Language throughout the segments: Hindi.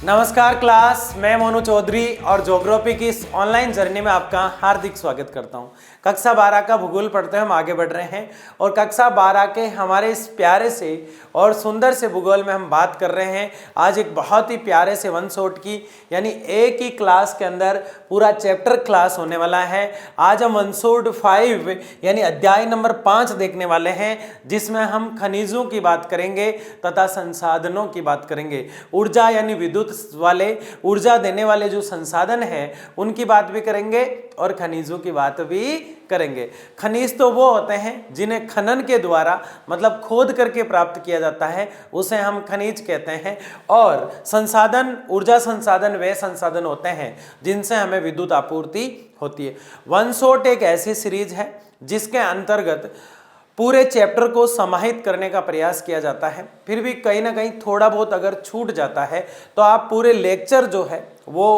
नमस्कार क्लास, मैं मोनू चौधरी और ज्योग्राफी की इस ऑनलाइन जर्नी में आपका हार्दिक स्वागत करता हूं। कक्षा 12 का भूगोल पढ़ते हुए हम आगे बढ़ रहे हैं और कक्षा 12 के हमारे इस प्यारे से और सुंदर से भूगोल में हम बात कर रहे हैं आज एक बहुत ही प्यारे से वन शॉट की, यानी एक ही क्लास के अंदर पूरा चैप्टर क्लास होने वाला है। आज हम वन शॉट 5 यानी अध्याय नंबर 5 देखने वाले हैं, जिसमें हम खनिजों की बात करेंगे तथा संसाधनों की बात करेंगे। ऊर्जा यानी विद्युत वाले, ऊर्जा देने वाले जो संसाधन हैं उनकी बात भी करेंगे और खनिजों की बात भी करेंगे। खनिज तो वो होते हैं जिन्हें खनन के द्वारा मतलब खोद करके प्राप्त किया जाता है, उसे हम खनिज कहते हैं। और संसाधन, ऊर्जा संसाधन वे संसाधन होते हैं जिनसे हमें विद्युत आपूर्ति होती है। वन शॉट एक ऐसी सीरीज है जिसके अंतर्गत पूरे चैप्टर को समाहित करने का प्रयास किया जाता है। फिर भी कहीं ना कहीं थोड़ा बहुत अगर छूट जाता है तो आप पूरे लेक्चर जो है वो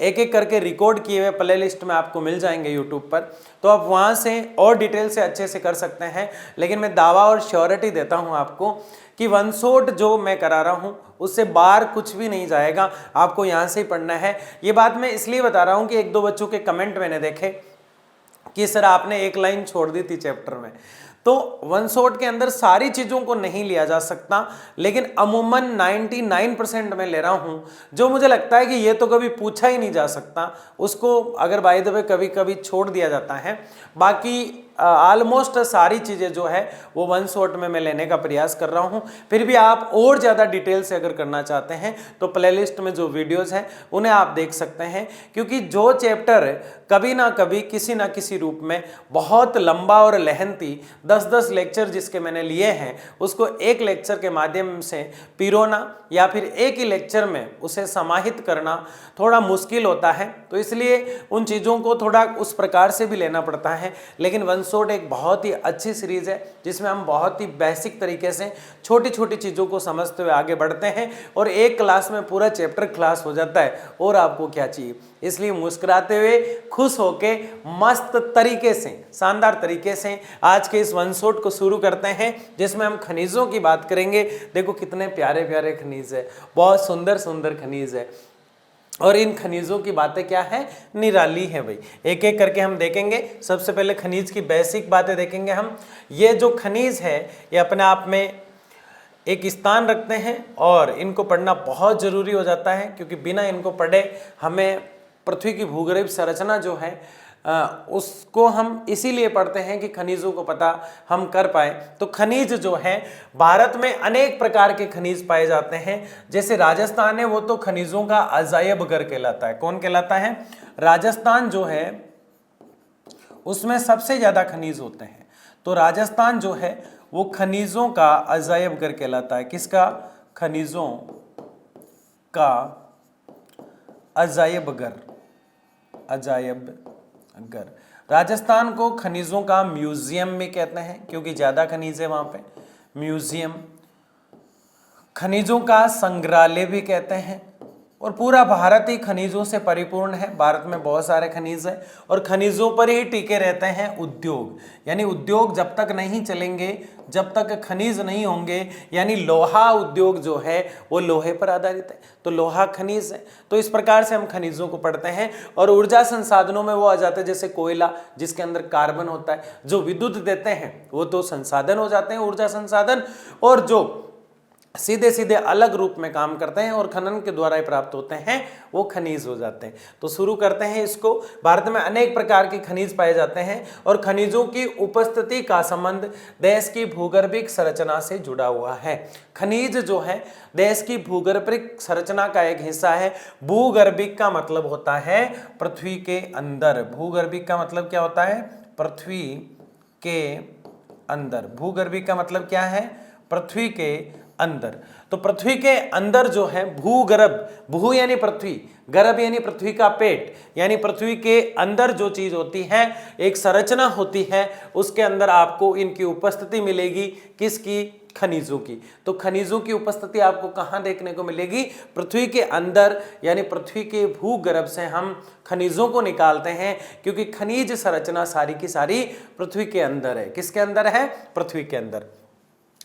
एक एक करके रिकॉर्ड किए हुए प्ले लिस्ट में आपको मिल जाएंगे यूट्यूब पर, तो आप वहाँ से और डिटेल से अच्छे से कर सकते हैं। लेकिन मैं दावा और श्योरिटी देता हूँ आपको कि वन शॉट जो मैं करा रहा हूँ उससे बाहर कुछ भी नहीं जाएगा, आपको यहाँ से ही पढ़ना है। ये बात मैं इसलिए बता रहा हूँ कि एक दो बच्चों के कमेंट मैंने देखे कि सर आपने एक लाइन छोड़ दी थी चैप्टर में। तो वन शॉट के अंदर सारी चीज़ों को नहीं लिया जा सकता, लेकिन अमूमन 99% मैं ले रहा हूं। जो मुझे लगता है कि ये तो कभी पूछा ही नहीं जा सकता, उसको अगर बाय द वे कभी कभी छोड़ दिया जाता है। बाकी ऑलमोस्ट सारी चीज़ें जो है वो वन शॉट में मैं लेने का प्रयास कर रहा हूं। फिर भी आप और ज़्यादा डिटेल से अगर करना चाहते हैं तो प्लेलिस्ट में जो वीडियोस हैं उन्हें आप देख सकते हैं, क्योंकि जो चैप्टर कभी ना कभी किसी ना किसी रूप में बहुत लंबा और लहंती 10-10 लेक्चर जिसके मैंने लिए हैं उसको एक लेक्चर के माध्यम से पिरोना या फिर एक ही लेक्चर में उसे समाहित करना थोड़ा मुश्किल होता है। तो इसलिए उन चीज़ों को थोड़ा उस प्रकार से भी लेना पड़ता है। लेकिन वन शॉट एक बहुत ही अच्छी सीरीज है जिसमें हम बहुत ही बेसिक तरीके से छोटी छोटी चीज़ों को समझते हुए आगे बढ़ते हैं और एक क्लास में पूरा चैप्टर क्लास हो जाता है। और आपको क्या चाहिए? इसलिए मुस्कुराते हुए, खुश होके, मस्त तरीके से, शानदार तरीके से आज के इस वन शॉट को शुरू करते हैं, जिसमें हम खनिजों की बात करेंगे। देखो कितने प्यारे प्यारे खनिज है, बहुत सुंदर सुंदर खनिज है और इन खनिजों की बातें क्या है, निराली है भाई। एक एक करके हम देखेंगे। सबसे पहले खनिज की बेसिक बातें देखेंगे हम। ये जो खनिज है ये अपने आप में एक स्थान रखते हैं और इनको पढ़ना बहुत ज़रूरी हो जाता है, क्योंकि बिना इनको पढ़े हमें पृथ्वी की भूगर्भ संरचना जो है उसको हम इसीलिए पढ़ते हैं कि खनिजों को पता हम कर पाए। तो खनिज जो है, भारत में अनेक प्रकार के खनिज पाए जाते हैं। जैसे राजस्थान है वो तो खनिजों का अजायब घर कहलाता है। कौन कहलाता है? राजस्थान जो है उसमें सबसे ज़्यादा खनिज होते हैं। तो राजस्थान जो है वो खनिजों का अजायब घर कहलाता है। किसका? खनिजों का अजायब घर, अजायब घर। राजस्थान को खनिजों का म्यूजियम भी कहते हैं क्योंकि ज्यादा खनिज है वहां पे, म्यूजियम। खनिजों का संग्रहालय भी कहते हैं। और पूरा भारत ही खनिजों से परिपूर्ण है। भारत में बहुत सारे खनिज हैं और खनिजों पर ही टिके रहते हैं उद्योग। यानी उद्योग जब तक नहीं चलेंगे, जब तक खनिज नहीं होंगे, यानी लोहा उद्योग जो है वो लोहे पर आधारित है, तो लोहा खनिज है। तो इस प्रकार से हम खनिजों को पढ़ते हैं। और ऊर्जा संसाधनों में वो आ जाते हैं जैसे कोयला, जिसके अंदर कार्बन होता है, जो विद्युत देते हैं वो तो संसाधन हो जाते हैं, ऊर्जा संसाधन। और जो सीधे सीधे अलग रूप में काम करते हैं और खनन के द्वारा ही प्राप्त होते हैं वो खनिज हो जाते हैं। तो शुरू करते हैं इसको। भारत में अनेक प्रकार के खनिज पाए जाते हैं और खनिजों की उपस्थिति का संबंध देश की भूगर्भिक संरचना से जुड़ा हुआ है। खनिज जो है देश की भूगर्भिक संरचना का एक हिस्सा है। भूगर्भिक का मतलब होता है पृथ्वी के अंदर। भूगर्भिक का मतलब क्या होता है? पृथ्वी के अंदर। भूगर्भिक का मतलब क्या है? पृथ्वी के अंदर। तो पृथ्वी के अंदर जो है भूगर्भ, भू यानी पृथ्वी, गर्भ यानी पृथ्वी का पेट, यानी पृथ्वी के अंदर जो चीज होती है, एक संरचना होती है, उसके अंदर आपको इनकी उपस्थिति मिलेगी। किसकी? खनिजों की। तो खनिजों की उपस्थिति आपको कहाँ देखने को मिलेगी? पृथ्वी के अंदर, यानी पृथ्वी के भूगर्भ से हम खनिजों को निकालते हैं, क्योंकि खनिज संरचना सारी की सारी पृथ्वी के अंदर है। किसके अंदर है? पृथ्वी के अंदर।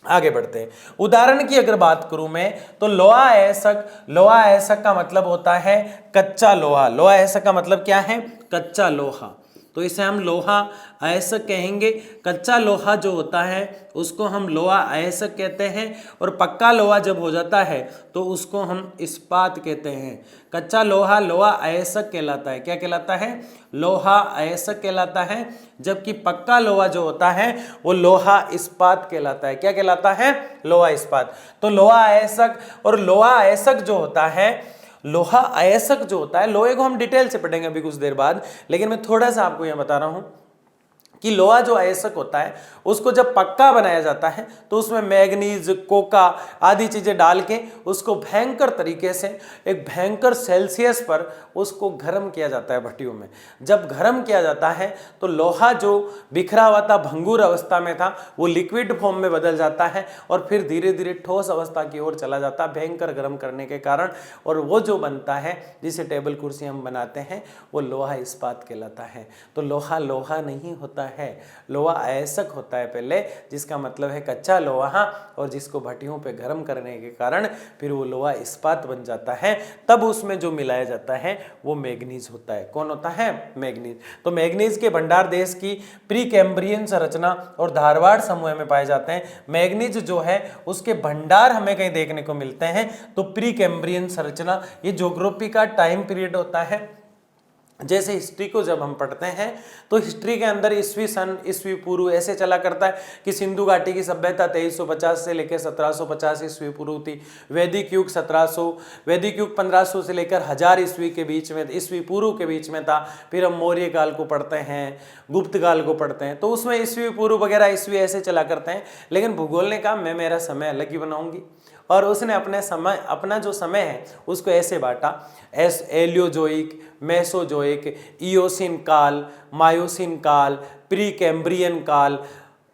आगे बढ़ते हैं। उदाहरण की अगर बात करूं मैं तो लोहा अयस्क, लोहा अयस्क का मतलब होता है कच्चा लोहा। लोहा अयस्क का मतलब क्या है? कच्चा लोहा। तो इसे हम लोहा अयस्क कहेंगे। कच्चा लोहा जो होता है उसको हम लोहा अयस्क कहते हैं, और पक्का लोहा जब हो जाता है तो उसको हम इस्पात कहते हैं। कच्चा लोहा लोहा अयस्क कहलाता है। क्या कहलाता है? लोहा अयस्क कहलाता है। जबकि पक्का लोहा जो होता है वो लोहा इस्पात कहलाता है। क्या कहलाता है? लोहा इस्पात। तो लोहा अयस्क और लोहा अयस्क जो होता है, लोहा अयस्क जो होता है, लोहे को हम डिटेल से पढ़ेंगे अभी कुछ देर बाद, लेकिन मैं थोड़ा सा आपको यह बता रहा हूं कि लोहा जो अयस्क होता है उसको जब पक्का बनाया जाता है तो उसमें मैग्नीज, कोका आदि चीजें डाल के उसको भयंकर तरीके से एक भयंकर सेल्सियस पर उसको गर्म किया जाता है भट्टियों में। जब गर्म किया जाता है तो लोहा जो बिखरा हुआ था, भंगुर अवस्था में था, वो लिक्विड फॉर्म में बदल जाता है और फिर धीरे धीरे ठोस अवस्था की ओर चला जाता है भयंकर गर्म करने के कारण। और वो जो बनता है जिसे टेबल कुर्सी हम बनाते हैं वो लोहा इस्पात कहलाता है। तो लोहा लोहा नहीं होता है, लोहा अयस्क होता है पहले, जिसका मतलब है कच्चा लोहा, और जिसको भट्टियों पे गर्म करने के कारण फिर वो लोहा इस्पात बन जाता है। तब उसमें जो मिलाया जाता है वो मैग्नीज होता है। कौन होता है? मैग्नीज। तो मैग्नीज के भंडार देश की प्री कैम्ब्रियन संरचना और धारवाड़ समूह में पाए जाते हैं। मैग्नीज जो है उसके भंडार हमें कहीं देखने को मिलते हैं तो प्री कैम्ब्रियन संरचना, ये ज्योग्राफी का टाइम पीरियड होता है। जैसे हिस्ट्री को जब हम पढ़ते हैं तो हिस्ट्री के अंदर ईस्वी सन, ईस्वी पूर्व ऐसे चला करता है कि सिंधु घाटी की सभ्यता 2350 से लेकर 1750 ईस्वी पूर्व थी। वैदिक युग 1700, वैदिक युग 1500 से लेकर 1000 ईस्वी के बीच में, ईस्वी पूर्व के बीच में था। फिर हम मौर्य काल को पढ़ते हैं, गुप्त काल को पढ़ते हैं, तो उसमें ईस्वी पूर्व वगैरह ईस्वी ऐसे चला करते हैं। लेकिन भूगोल ने कहा मैं मेरा समय अलग ही बनाऊंगी, और उसने अपने समय, अपना जो समय है उसको ऐसे बांटा, एलियोजोइक, मेसोजोइक, इयोसिन काल, मायोसिन काल, प्री कैम्ब्रियन काल,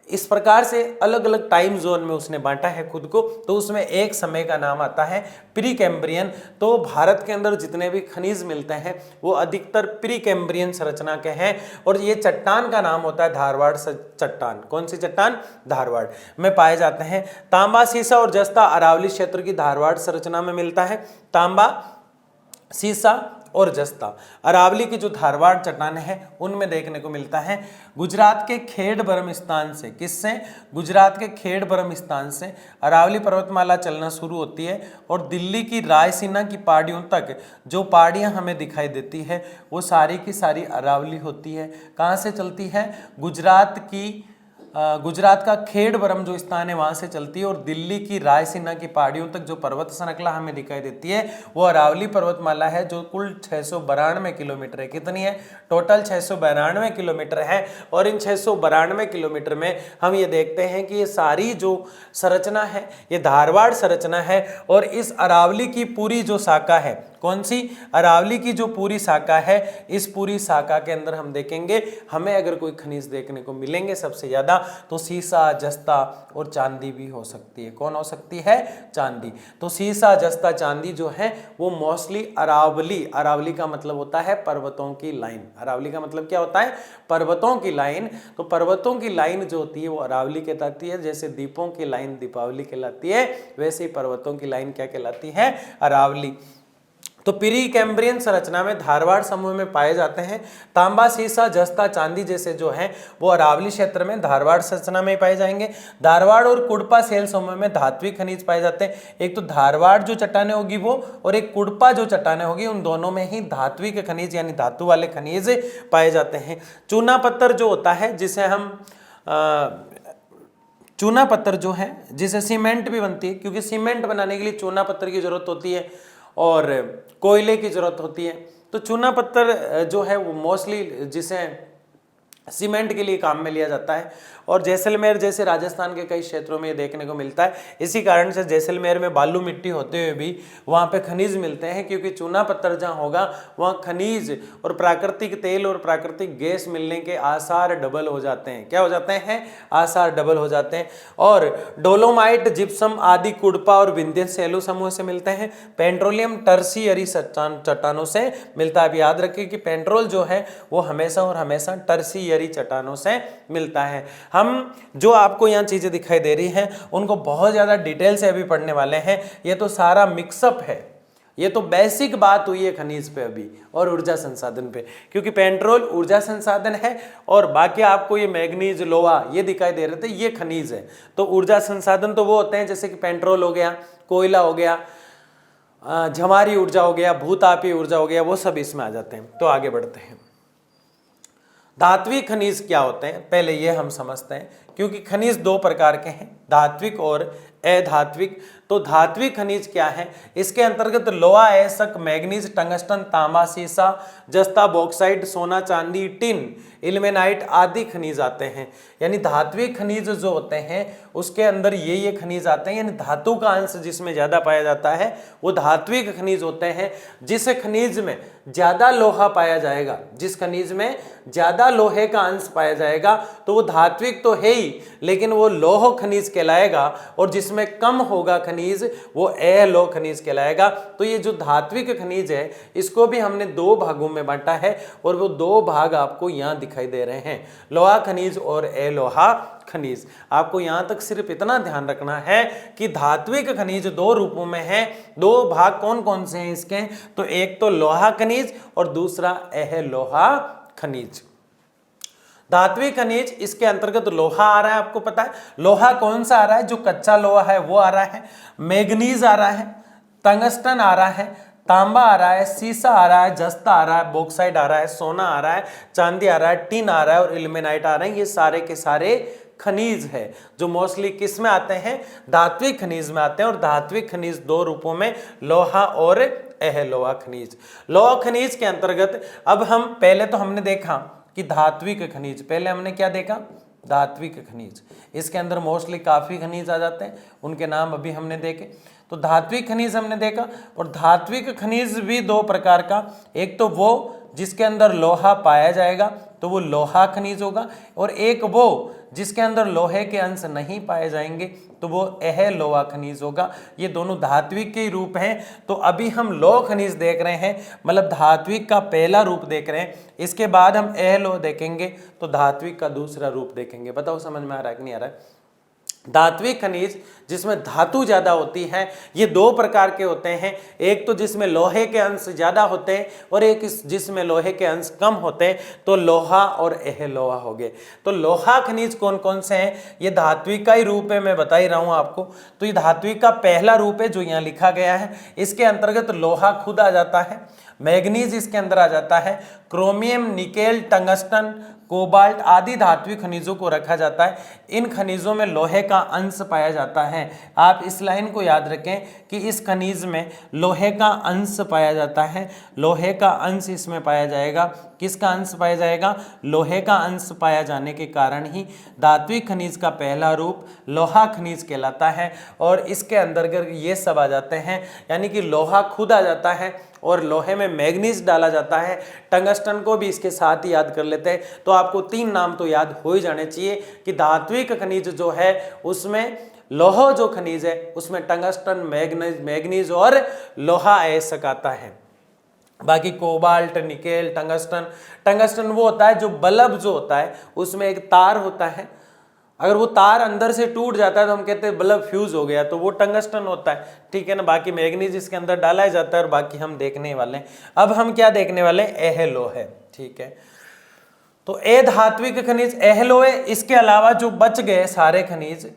इस प्रकार से अलग अलग टाइम जोन में उसने बांटा है खुद को। तो उसमें एक समय का नाम आता है प्री कैम्ब्रियन। तो भारत के अंदर जितने भी खनिज मिलते हैं वो अधिकतर प्री कैम्ब्रियन संरचना के हैं, और ये चट्टान का नाम होता है धारवाड़ चट्टान। कौन सी चट्टान? धारवाड़ में पाए जाते हैं। तांबा, सीसा और जस्ता अरावली क्षेत्र की धारवाड़ संरचना में मिलता है। तांबा, सीसा और जस्ता अरावली की जो धारवाड़ चट्टान है उनमें देखने को मिलता है। गुजरात के खेड़ ब्रह्म स्थान से, किससे? गुजरात के खेड़ ब्रह्म स्थान से अरावली पर्वतमाला चलना शुरू होती है, और दिल्ली की रायसीना की पहाड़ियों तक जो पहाड़ियां हमें दिखाई देती है वो सारी की सारी अरावली होती है। कहाँ से चलती है? गुजरात का खेड़ ब्रह्म जो स्थान है वहां से चलती है, और दिल्ली की रायसीना की पहाड़ियों तक जो पर्वत श्रृंखला हमें दिखाई देती है वो अरावली पर्वतमाला है, जो कुल 692 किलोमीटर है। कितनी है? टोटल 692 किलोमीटर है। और इन 692 किलोमीटर में हम ये देखते हैं कि ये सारी जो संरचना है ये धारवाड़ संरचना है, और इस अरावली की पूरी जो शाखा है, कौन सी? अरावली की जो पूरी शाखा है, इस पूरी शाखा के अंदर हम देखेंगे हमें अगर कोई खनिज देखने को मिलेंगे सबसे ज्यादा तो सीसा, जस्ता और चांदी भी हो सकती है। कौन हो सकती है? चांदी। तो सीसा, जस्ता, चांदी जो है वो मोस्टली अरावली, अरावली का मतलब होता है पर्वतों की लाइन। अरावली का मतलब क्या होता है? पर्वतों की लाइन। तो पर्वतों की लाइन जो होती है वो अरावली कहलाती है। जैसे दीपों की लाइन दीपावली कहलाती है, वैसे ही पर्वतों की लाइन क्या कहलाती है? अरावली। तो प्री कैम्ब्रियन संरचना में धारवाड़ समूह में पाए जाते हैं। तांबा, सीसा, जस्ता, चांदी जैसे जो हैं वो अरावली क्षेत्र में धारवाड़ संरचना में पाए जाएंगे। धारवाड़ और कुड़पा सेल समूह में धात्विक खनिज पाए जाते हैं। एक तो धारवाड़ जो चट्टानें होगी वो, और एक कुड़पा जो चट्टानें होगी, उन दोनों में ही धात्विक खनिज यानी धातु वाले खनिज पाए जाते हैं। चूना पत्थर जो होता है जिसे हम चूना पत्थर जो है जिसे सीमेंट भी बनती है, क्योंकि सीमेंट बनाने के लिए चूना पत्थर की जरूरत होती है और कोयले की जरूरत होती है। तो चूना पत्थर जो है वो मोस्टली जिसे सीमेंट के लिए काम में लिया जाता है, और जैसलमेर जैसे राजस्थान के कई क्षेत्रों में ये देखने को मिलता है। इसी कारण से जैसलमेर में बालू मिट्टी होते हुए भी वहाँ पे खनिज मिलते हैं, क्योंकि चूना पत्थर जहाँ होगा वहाँ खनिज और प्राकृतिक तेल और प्राकृतिक गैस मिलने के आसार डबल हो जाते हैं। क्या हो जाते हैं? आसार डबल हो जाते हैं। और डोलोमाइट, जिप्सम आदि कुड़पा और विंध्य सैलू समूह से मिलते हैं। पेट्रोलियम टर्शियरी चट्टानों से मिलता है। अब याद रखिए कि पेट्रोल जो है वो हमेशा और हमेशा टर्शियरी चट्टानों से मिलता है। हम जो आपको यहाँ चीज़ें दिखाई दे रही हैं उनको बहुत ज़्यादा डिटेल से अभी पढ़ने वाले हैं। ये तो सारा मिक्सअप है, ये तो बेसिक बात हुई है खनिज पे अभी और ऊर्जा संसाधन पे, क्योंकि पेट्रोल ऊर्जा संसाधन है और बाकी आपको ये मैग्नीज लोहा ये दिखाई दे रहे थे ये खनिज है। तो ऊर्जा संसाधन तो वो होते हैं जैसे कि पेट्रोल हो गया, कोयला हो गया, जमारी ऊर्जा हो गया, भूतापीय ऊर्जा हो गया, वो सब इसमें आ जाते हैं। तो आगे बढ़ते हैं। धात्विक खनिज क्या होते हैं पहले ये हम समझते हैं, क्योंकि खनिज दो प्रकार के हैं, धात्विक और अधात्विक। तो धात्विक खनिज क्या है, इसके अंतर्गत लोहा, अयस्क, मैग्नीज, टंगस्टन, तांबा, सीसा, जस्ता, बॉक्साइट, सोना, चांदी, टिन, इल्मेनाइट आदि खनिज आते हैं। यानी धात्विक खनिज जो होते हैं उसके अंदर ये खनिज आते हैं, यानी धातु का अंश जिसमें ज्यादा पाया जाता है वो धात्विक खनिज होते हैं। जिस खनिज में ज्यादा लोहा पाया जाएगा, जिस खनिज में ज्यादा लोहे का अंश पाया जाएगा तो वो धात्विक तो है ही, लेकिन वो लौह खनिज कहलाएगा, और जिसमें कम होगा खनिज वो अलोह खनिज कहलाएगा। तो ये जो धात्विक खनिज है इसको भी हमने दो भागों में बांटा है और वो दो भाग आपको यहाँ दिखाई दे रहे हैं, लोहा खनिज और अलोहा खनिज। आपको यहां तक सिर्फ इतना ध्यान रखना है कि धात्विक खनिज दो रूपों में है। दो भाग कौन कौन से हैं इसके, तो एक तो लोहा खनिज और दूसरा अलोहा खनिज। धात्विक खनिज इसके अंतर्गत लोहा आ रहा है, आपको पता है लोहा कौन सा आ रहा है, जो कच्चा लोहा है वो आ रहा है, मैग्नीज आ रहा है, टंगस्टन आ रहा है, तांबा आ रहा है, सीसा आ रहा है, जस्ता आ रहा है, बॉक्साइट आ रहा है, सोना आ रहा है, चांदी आ रहा है, टिन आ रहा है और इल्मेनाइट आ रहा है। ये सारे के सारे खनिज है जो मोस्टली किस में आते हैं, धात्विक खनिज में आते हैं। और धात्विक खनिज दो रूपों में, लोहा और अलोहा खनिज। लोहा खनिज के अंतर्गत अब हम पहले तो हमने देखा कि धात्विक खनिज, पहले हमने क्या देखा, धात्विक खनिज, इसके अंदर मोस्टली काफी खनिज आ जाते हैं, उनके नाम अभी हमने देखे। तो धात्विक खनिज हमने देखा, और धात्विक खनिज भी दो प्रकार का, एक तो वो जिसके अंदर लोहा पाया जाएगा तो वो लोहा खनिज होगा, और एक वो जिसके अंदर लोहे के अंश नहीं पाए जाएंगे तो वो अलोहा खनिज होगा। ये दोनों धात्विक के रूप हैं। तो अभी हम लौह खनिज देख रहे हैं, मतलब धात्विक का पहला रूप देख रहे हैं, इसके बाद हम अलोह देखेंगे तो धात्विक का दूसरा रूप देखेंगे। बताओ समझ में आ रहा है कि नहीं आ रहा है। धात्विक खनिज जिसमें धातु ज्यादा होती है, ये दो प्रकार के होते हैं, एक तो जिसमें लोहे के अंश ज्यादा होते हैं और एक जिसमें लोहे के अंश कम होते हैं। तो लोहा और अलोहा हो गए। तो लोहा खनिज कौन कौन से हैं, ये धात्विक का ही रूप है, मैं बता ही रहा हूं आपको। तो ये धात्विक का पहला रूप है जो यहाँ लिखा गया है, इसके अंतर्गत लोहा खुद आ जाता है, मैग्नीज इसके अंदर आ जाता है, क्रोमियम, निकेल, टंगस्टन, कोबाल्ट आदि धात्विक खनिजों को रखा जाता है। इन खनिजों में लोहे का अंश पाया जाता है। आप इस लाइन को याद रखें कि इस खनिज में लोहे का अंश पाया जाता है, लोहे का अंश इसमें पाया जाएगा। किसका अंश पाया जाएगा, लोहे का अंश पाया जाने के कारण ही धात्विक खनिज का पहला रूप लोहा खनिज कहलाता है। और इसके अंतर्गत ये सब आ जाते हैं, यानी कि लोहा खुद आ जाता है और लोहे में मैग्नीज डाला जाता है। टंगस्टन को भी इसके साथ ही याद कर लेते हैं। तो आपको तीन नाम तो याद हो ही जाने चाहिए कि धात्विक खनिज जो है उसमें लोहा जो खनिज है उसमें टंगस्टन, मैग्नीज और लोहा अयस्क आता है। बाकी कोबाल्ट, निकेल, टंगस्टन वो होता है जो बल्ब जो होता है उसमें एक तार होता है, अगर वो तार अंदर से टूट जाता है तो हम कहते हैं बल्ब फ्यूज हो गया, तो वो टंगस्टन होता है, ठीक है ना। बाकी मैग्नीज इसके अंदर डाला जाता है और बाकी हम देखने वाले हैं। अब हम क्या देखने वाले हैं, अलोह है, ठीक है। तो अधात्विक खनिज अलोह है। इसके अलावा जो बच गए सारे खनिज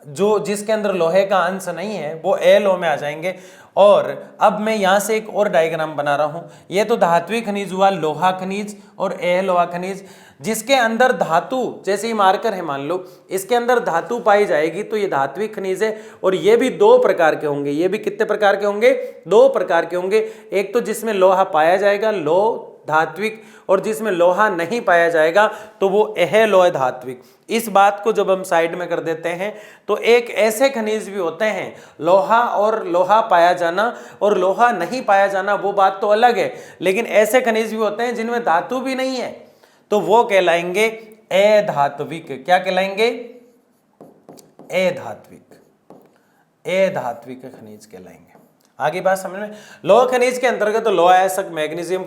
जो जिसके अंदर लोहे का अंश नहीं है वो अलोह में आ जाएंगे। और अब मैं यहाँ से एक और डायग्राम बना रहा हूँ। ये तो धात्विक खनिज हुआ, लोहा खनिज और अलोहा खनिज। जिसके अंदर धातु, जैसे ही मार्कर है मान लो, इसके अंदर धातु पाई जाएगी तो ये धात्विक खनिज है। और ये भी दो प्रकार के होंगे। ये भी कितने प्रकार के होंगे, दो प्रकार के होंगे। एक तो जिसमें लोहा पाया जाएगा, लोह धात्विक, और जिसमें लोहा नहीं पाया जाएगा तो वो अलोह धात्विक। इस बात को जब हम साइड में कर देते हैं तो एक ऐसे खनिज भी होते हैं लोहा और लोहा पाया जाना और लोहा नहीं पाया जाना, वो बात तो अलग है। लेकिन ऐसे खनिज भी होते हैं जिनमें धातु भी नहीं है तो वो कहलाएंगे अधात्विक। क्या कहलाएंगे, अधात्विक, अधात्विक खनिज कहलाएंगे। आगे बात समझ में। लोह खनिज के अंतर्गत तो लोहा, अयस्क, मैग्नीशियम,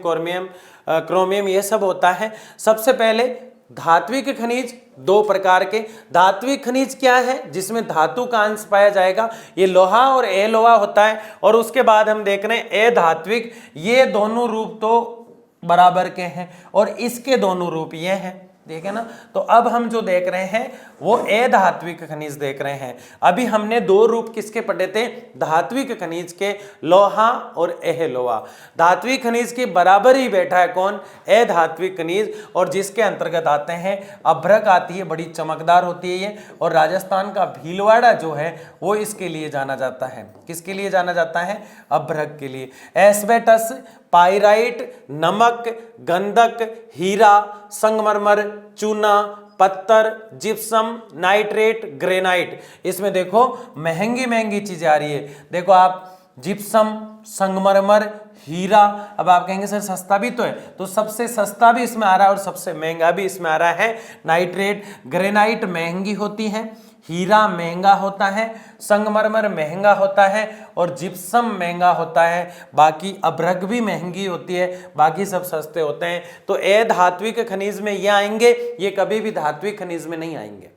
क्रोमियम ये सब होता है। सबसे पहले धात्विक खनिज दो प्रकार के। धात्विक खनिज क्या है, जिसमें धातु का अंश पाया जाएगा, ये लोहा और अलोहा होता है। और उसके बाद हम देख रहे हैं अधात्विक, ये दोनों रूप तो बराबर के हैं और इसके दोनों रूप ये हैं, ठीक है ना। तो अब हम जो देख रहे हैं वो अधात्विक खनिज देख रहे हैं। अभी हमने दो रूप किसके पढ़े थे, धात्विक खनिज के, लोहा और अलोहा। धात्विक खनिज के बराबर ही बैठा है कौन, अधात्विक खनिज, और जिसके अंतर्गत आते हैं अभ्रक आती है, बड़ी चमकदार होती है ये। और राजस्थान का भीलवाड़ा जो है वो इसके लिए जाना जाता है, किसके लिए जाना जाता है, अभ्रक के लिए। एस्बेस्टस, पाइराइट, नमक, गंधक, हीरा, संगमरमर, चूना, पत्थर, जिप्सम, नाइट्रेट, ग्रेनाइट। इसमें देखो महंगी महंगी चीजें आ रही है। देखो आप, जिप्सम, संगमरमर, हीरा। अब आप कहेंगे सर सस्ता भी तो है, तो सबसे सस्ता भी इसमें आ रहा है और सबसे महंगा भी इसमें आ रहा है नाइट्रेट। ग्रेनाइट महंगी होती है, हीरा महंगा होता है, संगमरमर महंगा होता है और जिप्सम महंगा होता है। बाकी अभ्रक भी महंगी होती है, बाकी सब सस्ते होते हैं। तो अधात्विक खनिज में ये आएंगे, ये कभी भी धात्विक खनिज में नहीं आएंगे,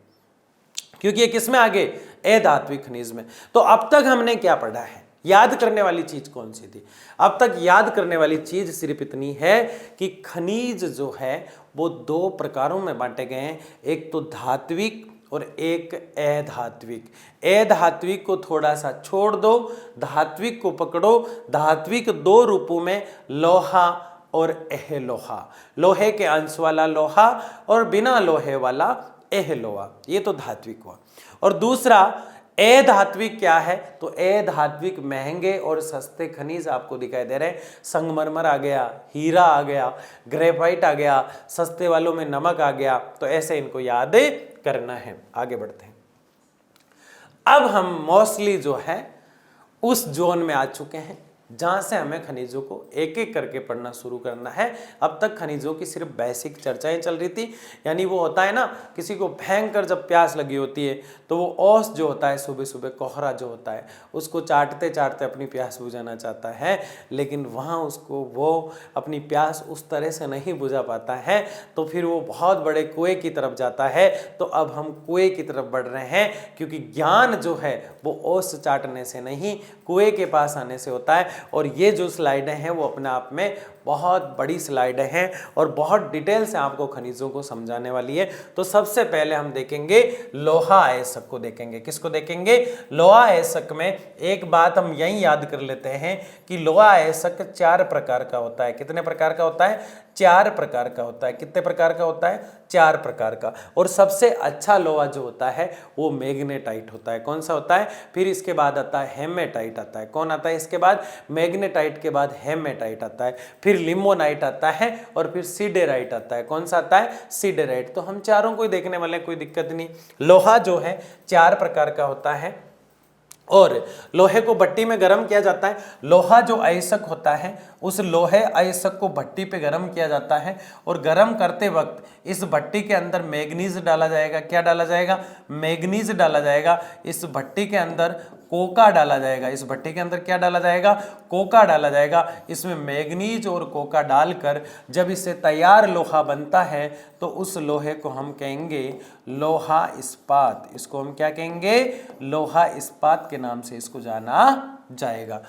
क्योंकि ये किस में आगे, अधात्विक खनिज में। तो अब तक हमने क्या पढ़ा है, याद करने वाली चीज कौन सी थी, अब तक याद करने वाली चीज सिर्फ इतनी है कि खनिज जो है वो दो प्रकारों में बांटे गए हैं, एक तो धात्विक और एक अधात्विक। अधात्विक को थोड़ा सा छोड़ दो, धात्विक को पकड़ो। धात्विक दो रूपों में, लोहा और अलोहा, लोहे के अंश वाला लोहा और बिना लोहे वाला अलोहा, ये तो धात्विक हुआ। और दूसरा अधात्विक क्या है, तो अधात्विक महंगे और सस्ते खनिज आपको दिखाई दे रहे हैं। संगमरमर आ गया, हीरा आ गया, ग्रेफाइट आ गया, सस्ते वालों में नमक आ गया। तो ऐसे इनको याद करना है। आगे बढ़ते हैं। अब हम मोस्टली जो है उस जोन में आ चुके हैं जहां से हमें खनिजों को एक एक करके पढ़ना शुरू करना है। अब तक खनिजों की सिर्फ बेसिक चर्चाएं चल रही थी, यानी वो होता है ना, किसी को भयंकर जब प्यास लगी होती है तो वो ओस जो होता है, सुबह सुबह कोहरा जो होता है, उसको चाटते चाटते अपनी प्यास बुझाना चाहता है, लेकिन वहाँ उसको वो अपनी प्यास उस तरह से नहीं बुझा पाता है, तो फिर वो बहुत बड़े कुएं की तरफ जाता है। तो अब हम कुएं की तरफ बढ़ रहे हैं, क्योंकि ज्ञान जो है वो ओस चाटने से नहीं, कुएं के पास आने से होता है। और ये जो स्लाइडें हैं वो अपने आप में बहुत बड़ी स्लाइडें हैं और बहुत डिटेल से आपको खनिजों को समझाने वाली है। तो सबसे पहले हम देखेंगे लोहा अयस्क को देखेंगे। किसको देखेंगे, लोहा अयस्क में एक बात हम यही याद कर लेते हैं कि लोहा अयस्क 4 प्रकार का होता है। कितने प्रकार का होता है, 4 प्रकार का होता है। कितने प्रकार का होता है, 4 प्रकार का। और सबसे अच्छा लोहा जो होता है वो मैग्नेटाइट होता है। कौन सा होता है, फिर इसके बाद आता है हेमेटाइट आता है। कौन आता है इसके बाद, मैग्नेटाइट के बाद हेमेटाइट आता है, फिर लिमोनाइट आता है और फिर सिडेराइट आता है। कौन सा आता है, सिडेराइट। तो हम चारों को ही देखने वाले हैं, कोई दिक्कत नहीं। लोहा जो है 4 प्रकार का होता है और लोहे को भट्टी में गर्म किया जाता है। लोहा जो अयस्क होता है उस लोहे अयस्क को भट्टी पे गर्म किया जाता है और गर्म करते वक्त इस भट्टी के अंदर मैग्नीज डाला जाएगा। क्या डाला जाएगा, मैग्नीज डाला जाएगा। इस भट्टी के अंदर कोका डाला जाएगा। इस भट्टी के अंदर क्या डाला जाएगा, कोका डाला जाएगा। इसमें मैग्नीज और कोका डालकर जब इससे तैयार लोहा बनता है तो उस लोहे को हम कहेंगे लोहा इस्पात। इसको हम क्या कहेंगे, लोहा इस्पात के नाम से इसको जाना जाएगा।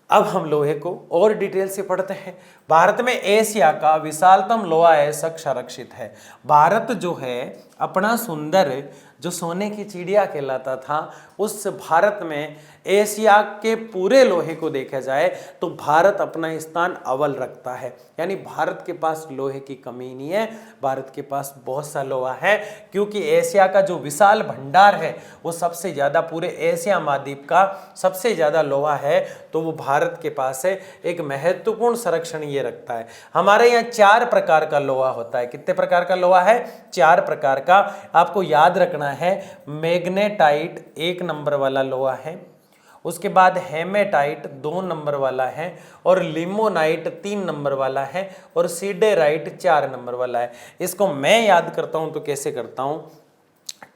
अब हम लोहे को और डिटेल से पढ़ते हैं। भारत में एशिया का विशालतम लोहा अयस्क संरक्षित है। भारत जो है अपना सुंदर जो सोने की चिड़िया कहलाता था, उस भारत में एशिया के पूरे लोहे को देखा जाए तो भारत अपना स्थान अव्वल रखता है। यानी भारत के पास लोहे की कमी नहीं है, भारत के पास बहुत सा लोहा है, क्योंकि एशिया का जो विशाल भंडार है वो सबसे ज़्यादा, पूरे एशिया महाद्वीप का सबसे ज़्यादा लोहा है, तो वो भारत के पास है। एक महत्वपूर्ण संरक्षण ये रखता है। हमारे यहाँ 4 प्रकार का लोहा होता है। कितने प्रकार का लोहा है, 4 प्रकार का। आपको याद रखना है, मैग्नेटाइट 1 नंबर वाला लोहा है, उसके बाद हेमेटाइट 2 नंबर वाला है, और लिमोनाइट 3 नंबर वाला है, और सिडेराइट 4 नंबर वाला है। इसको मैं याद करता हूं तो कैसे करता हूं,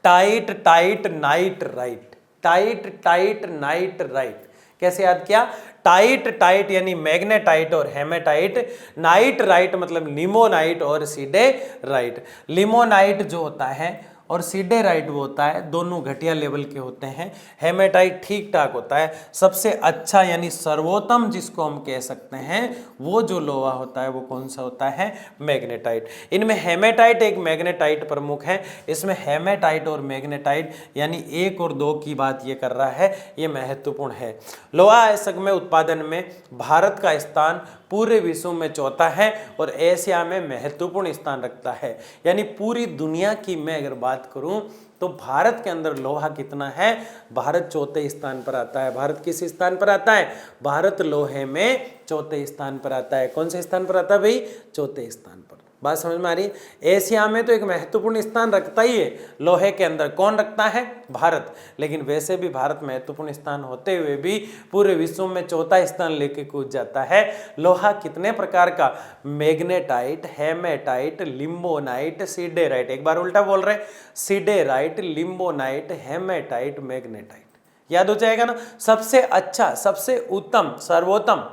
tight tight night right, tight tight night right. कैसे याद किया, टाइट टाइट यानी मैग्नेटाइट और हेमेटाइट, नाइट राइट मतलब लिमोनाइट और सिडेराइट। लिमोनाइट जो होता है और सिडेराइट वो होता है, दोनों घटिया लेवल के होते हैं। हेमेटाइट ठीक ठाक होता है। सबसे अच्छा यानी सर्वोत्तम जिसको हम कह सकते हैं वो जो लोहा होता है वो कौन सा होता है? मैग्नेटाइट। इनमें हेमेटाइट एक मैग्नेटाइट प्रमुख है। इसमें हेमेटाइट और मैग्नेटाइट यानी 1 और 2 की बात ये कर रहा है, ये महत्वपूर्ण है। लोहा अयस्क में उत्पादन में भारत का स्थान पूरे विश्व में चौथा है और एशिया में महत्वपूर्ण स्थान रखता है। यानी पूरी दुनिया की मैं अगर बात करूं तो भारत के अंदर लोहा कितना है? भारत चौथे स्थान पर आता है। भारत किस स्थान पर आता है? भारत लोहे में चौथे स्थान पर आता है। कौन से स्थान पर आता है भाई? चौथे स्थान पर। बात समझ में आ रही है? एशिया में तो एक महत्वपूर्ण स्थान रखता ही है लोहे के अंदर। कौन रखता है? भारत। लेकिन वैसे भी भारत महत्वपूर्ण स्थान होते हुए भी पूरे विश्व में चौथा स्थान लेके कूद जाता है। लोहा कितने प्रकार का? Magnetite, hematite, limonite, siderite. एक बार उल्टा बोल रहे, सिडेराइट, लिम्बोनाइट, हेमेटाइट, मैग्नेटाइट। याद हो जाएगा ना? सबसे अच्छा, सबसे उत्तम, सर्वोत्तम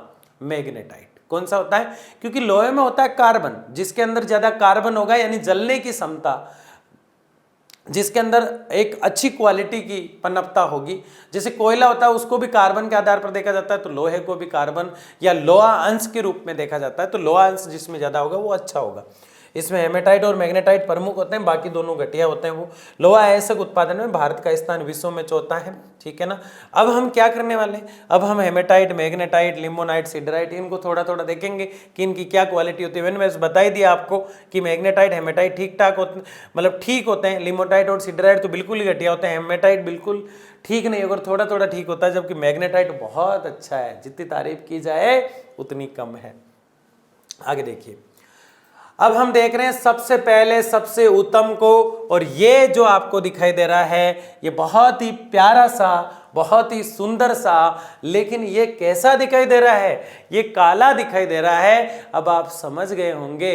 मैग्नेटाइट। कौन सा होता है? क्योंकि लोहे में होता है कार्बन, जिसके अंदर ज्यादा कार्बन होगा यानी जलने की क्षमता, जिसके अंदर एक अच्छी क्वालिटी की पनपता होगी। जैसे कोयला होता है उसको भी कार्बन के आधार पर देखा जाता है, तो लोहे को भी कार्बन या लोहा अंश के रूप में देखा जाता है। तो लोहा अंश जिसमें ज्यादा होगा वो अच्छा होगा। इसमें हेमेटाइट और मैग्नेटाइट प्रमुख होते हैं, बाकी दोनों घटिया होते हैं। वो लोहा अयस्क उत्पादन में भारत का स्थान विश्व में चौथा है। ठीक है ना? अब हम क्या करने वाले हैं? अब हम हेमेटाइट, मैग्नेटाइट, लिम्बोनाइट, सिडराइट इनको थोड़ा थोड़ा देखेंगे कि इनकी क्या क्वालिटी होती है। मैंने बस बता ही दिया आपको कि मैग्नेटाइट, हेमेटाइट ठीक ठाक होते, मतलब ठीक होते हैं। लिम्बोनाइट और सिडराइट तो बिल्कुल ही घटिया होते हैं। हेमेटाइट बिल्कुल ठीक नहीं, अगर थोड़ा थोड़ा ठीक होता है, जबकि मैग्नेटाइट बहुत अच्छा है। जितनी तारीफ की जाए उतनी कम है। आगे देखिए, अब हम देख रहे हैं सबसे पहले सबसे उत्तम को, और ये जो आपको दिखाई दे रहा है ये बहुत ही प्यारा सा, बहुत ही सुंदर सा, लेकिन ये कैसा दिखाई दे रहा है? ये काला दिखाई दे रहा है। अब आप समझ गए होंगे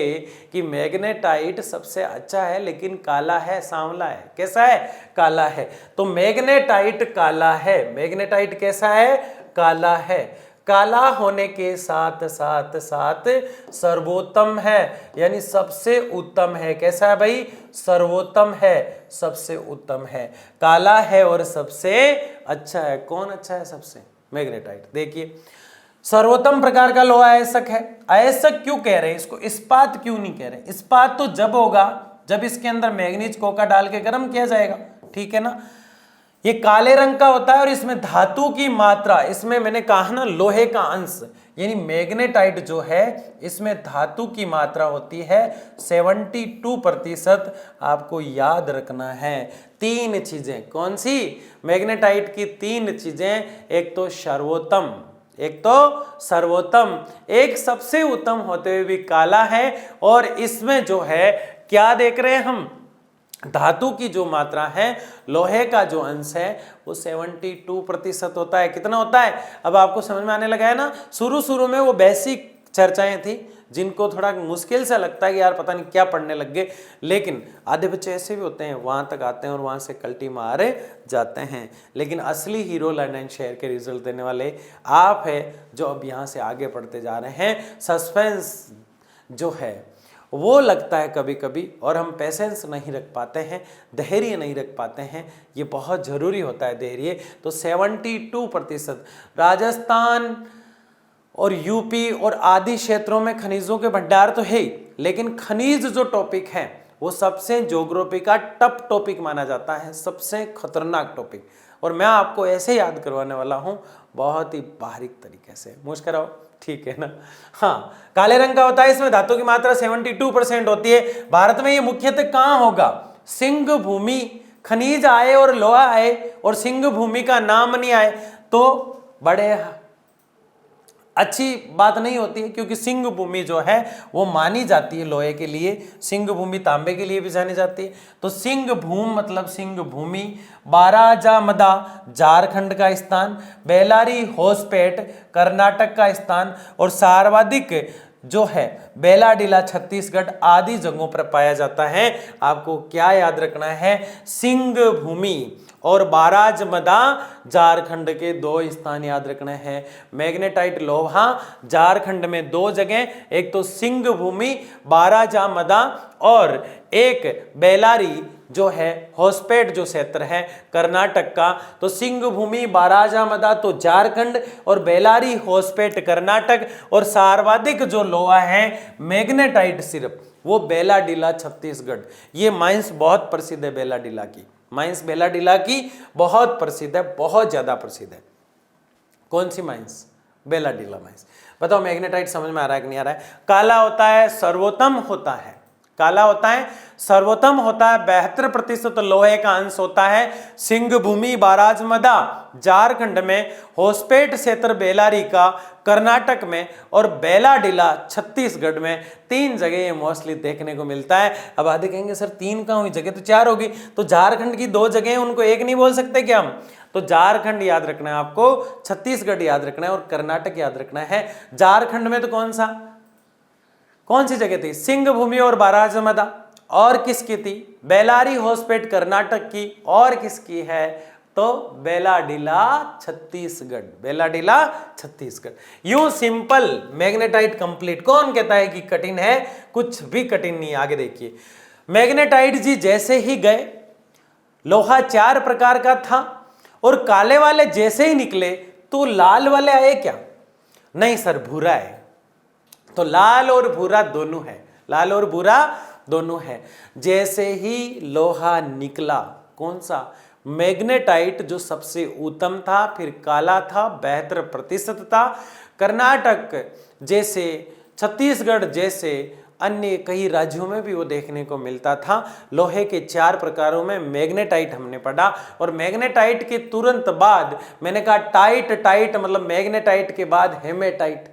कि मैग्नेटाइट सबसे अच्छा है लेकिन काला है, सांवला है। कैसा है? काला है। तो मैग्नेटाइट काला है। मैग्नेटाइट कैसा है? काला है। काला होने के साथ साथ साथ सर्वोत्तम है, यानी सबसे उत्तम है। कैसा है भाई? सर्वोत्तम है, सबसे उत्तम है। काला है और सबसे अच्छा है। कौन अच्छा है सबसे? मैग्नेटाइट। देखिए, सर्वोत्तम प्रकार का लोहा अयस्क है। अयस्क क्यों कह रहे हैं इसको? इस्पात क्यों नहीं कह रहे? इस्पात तो जब होगा जब इसके अंदर मैग्नीज कोका डाल के गर्म किया जाएगा। ठीक है ना? ये काले रंग का होता है और इसमें धातु की मात्रा, इसमें मैंने कहा ना लोहे का अंश, यानी मैग्नेटाइट जो है इसमें धातु की मात्रा होती है 72%। आपको याद रखना है 3 चीजें। कौन सी? मैग्नेटाइट की 3 चीजें। एक तो सर्वोत्तम, एक तो सर्वोत्तम, एक सबसे उत्तम होते हुए भी काला है, और इसमें जो है क्या देख रहे हैं हम? धातु की जो मात्रा है, लोहे का जो अंश है वो 72% होता है। कितना होता है? अब आपको समझ में आने लगा है ना? शुरू में वो बेसिक चर्चाएं थी जिनको थोड़ा मुश्किल सा लगता है कि यार पता नहीं क्या पढ़ने लग गए, लेकिन आधे बच्चे ऐसे भी होते हैं वहां तक आते हैं और वहां से कल्टी मारे जाते हैं। लेकिन असली हीरो लर्न एंड शेयर के रिजल्ट देने वाले आप है जो अब यहाँ से आगे पढ़ते जा रहे हैं। सस्पेंस जो है वो लगता है कभी कभी, और हम पेशेंस नहीं रख पाते हैं, धैर्य नहीं रख पाते हैं। ये बहुत ज़रूरी होता है धैर्य। तो 72% राजस्थान और यूपी और आदि क्षेत्रों में खनिजों के भंडार तो है ही, लेकिन खनिज जो टॉपिक है वो सबसे ज्योग्राफी का टफ टॉपिक माना जाता है, सबसे खतरनाक टॉपिक। और मैं आपको ऐसे याद करवाने वाला हूँ बहुत ही बारीक तरीके से। मुस्कुराओ, ठीक है ना? हाँ, काले रंग का होता है, इसमें धातु की मात्रा 72% होती है। भारत में ये मुख्यतः कहाँ होगा? सिंह भूमि। खनिज आए और लोहा आए और सिंह भूमि का नाम नहीं आए तो बड़े अच्छी बात नहीं होती है, क्योंकि सिंह भूमि जो है वो मानी जाती है लोहे के लिए। सिंह भूमि तांबे के लिए भी जानी जाती है। तो सिंह भूम मतलब सिंह भूमि। बाराजामदा झारखंड का स्थान, बेलारी होसपेट कर्नाटक का स्थान, और सर्वाधिक जो है बेलाडीला छत्तीसगढ़ आदि जगहों पर पाया जाता है। आपको क्या याद रखना है? सिंह भूमि और बाराजमदा झारखंड के 2 स्थान याद रखने हैं। मैग्नेटाइट लोहा झारखंड में 2 जगह, एक तो सिंह भूमि बाराजामदा और एक बेलारी जो है होसपेट जो क्षेत्र है कर्नाटक का, तो सिंहभूमि बाराजामदा तो झारखंड और बेलारी होसपेट कर्नाटक, और सर्वाधिक जो लोहा है मैग्नेटाइट सिर्फ वो बेलाडीला छत्तीसगढ़। ये माइंस बहुत प्रसिद्ध है, बेलाडीला की माइंस, बेलाडीला की बहुत प्रसिद्ध है, बहुत ज्यादा प्रसिद्ध है। कौन सी माइंस? बेलाडीला माइंस। बताओ मैग्नेटाइट समझ में आ रहा है कि नहीं आ रहा है? काला होता है, सर्वोत्तम होता है, काला होता है, सर्वोत्तम होता है, 72% लोहे का अंश होता है। सिंहभूमि बाराजमदा झारखंड में, होसपेट क्षेत्र बेलारी का कर्नाटक में, और बेलाडीला छत्तीसगढ़ में। 3 जगह ये मोस्टली देखने को मिलता है। अब आधे कहेंगे सर 3 कहाँ हुई, जगह तो 4 होगी, तो झारखंड की 2 जगह उनको एक नहीं बोल सकते क्या हम? तो झारखंड याद रखना है आपको, छत्तीसगढ़ याद रखना है और कर्नाटक याद रखना है। झारखंड में तो कौन सी जगह थी? सिंहभूमि और बाराजमदा। और किसकी थी? बेलारी होसपेट कर्नाटक की। और किसकी है? तो बेलाडीला छत्तीसगढ़, बेलाडीला छत्तीसगढ़। यूं सिंपल मैग्नेटाइट कंप्लीट। कौन कहता है कि कठिन है? कुछ भी कठिन नहीं। आगे देखिए, मैग्नेटाइट जी जैसे ही गए, लोहा 4 प्रकार का था, और काले वाले जैसे ही निकले तो लाल वाले आए क्या? नहीं सर, भूरा है। तो लाल और भूरा दोनों है, लाल और भूरा दोनों है। जैसे ही लोहा निकला, कौन सा? मैग्नेटाइट जो सबसे उत्तम था, फिर काला था, 72% था। कर्नाटक जैसे, छत्तीसगढ़ जैसे अन्य कई राज्यों में भी वो देखने को मिलता था। लोहे के 4 प्रकारों में मैग्नेटाइट हमने पढ़ा, और मैग्नेटाइट के तुरंत बाद मैंने कहा टाइट मतलब मैग्नेटाइट के बाद हेमेटाइट,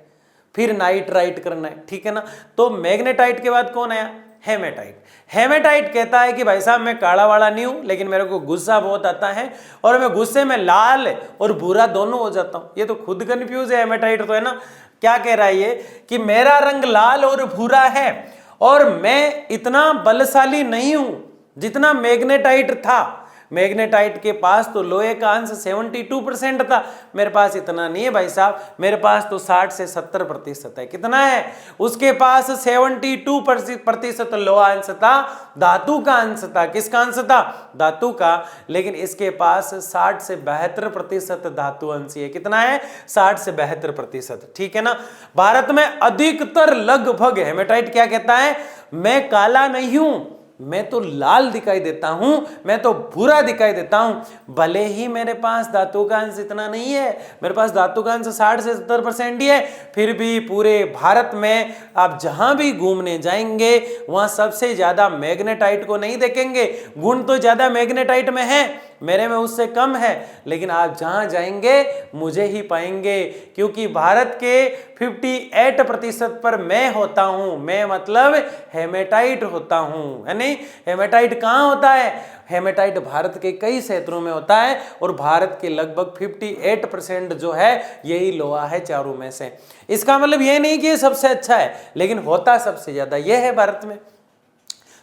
फिर नाइट्राइट करना है, ठीक है ना? तो मैग्नेटाइट के बाद कौन आया? हेमेटाइट। हेमेटाइट कहता है कि भाई साहब मैं काला वाला नहीं हूं, लेकिन मेरे को गुस्सा बहुत आता है और मैं गुस्से में लाल और भूरा दोनों हो जाता हूं। ये तो खुद कंफ्यूज है, हेमेटाइट तो है ना। क्या कह रहा है ये कि मेरा रंग लाल और भूरा है और मैं इतना बलशाली नहीं हूं जितना मैग्नेटाइट था। मैग्नेटाइट के पास तो लोहे का अंश 72% था, मेरे पास इतना नहीं है भाई साहब, मेरे पास तो 60 से 70% है। कितना है? उसके पास 72% लोहा अंश था, धातु का अंश था। किसका अंश था? धातु का। लेकिन इसके पास 60 से 72% धातु अंश है। कितना है? 60 से 72%, ठीक है ना। भारत में अधिकतर लगभग हेमेटाइट क्या कहता है? मैं काला नहीं हूं, मैं तो लाल दिखाई देता हूं, मैं तो भूरा दिखाई देता हूं। भले ही मेरे पास धातु का अंश इतना नहीं है, मेरे पास धातु का अंश 60 से 70% ही है, फिर भी पूरे भारत में आप जहां भी घूमने जाएंगे वहां सबसे ज्यादा मैग्नेटाइट को नहीं देखेंगे। गुण तो ज्यादा मैग्नेटाइट में है, मेरे में उससे कम है, लेकिन आप जहां जाएंगे मुझे ही पाएंगे, क्योंकि भारत के 58% पर मैं होता हूं। मैं मतलब हेमेटाइट होता हूं, है नहीं? हेमेटाइट कहां होता है? हेमेटाइट भारत के कई क्षेत्रों में होता है, और भारत के लगभग 58% जो है यही लोहा है चारों में से। इसका मतलब ये नहीं कि ये सबसे अच्छा है, लेकिन होता सबसे ज्यादा ये है भारत में।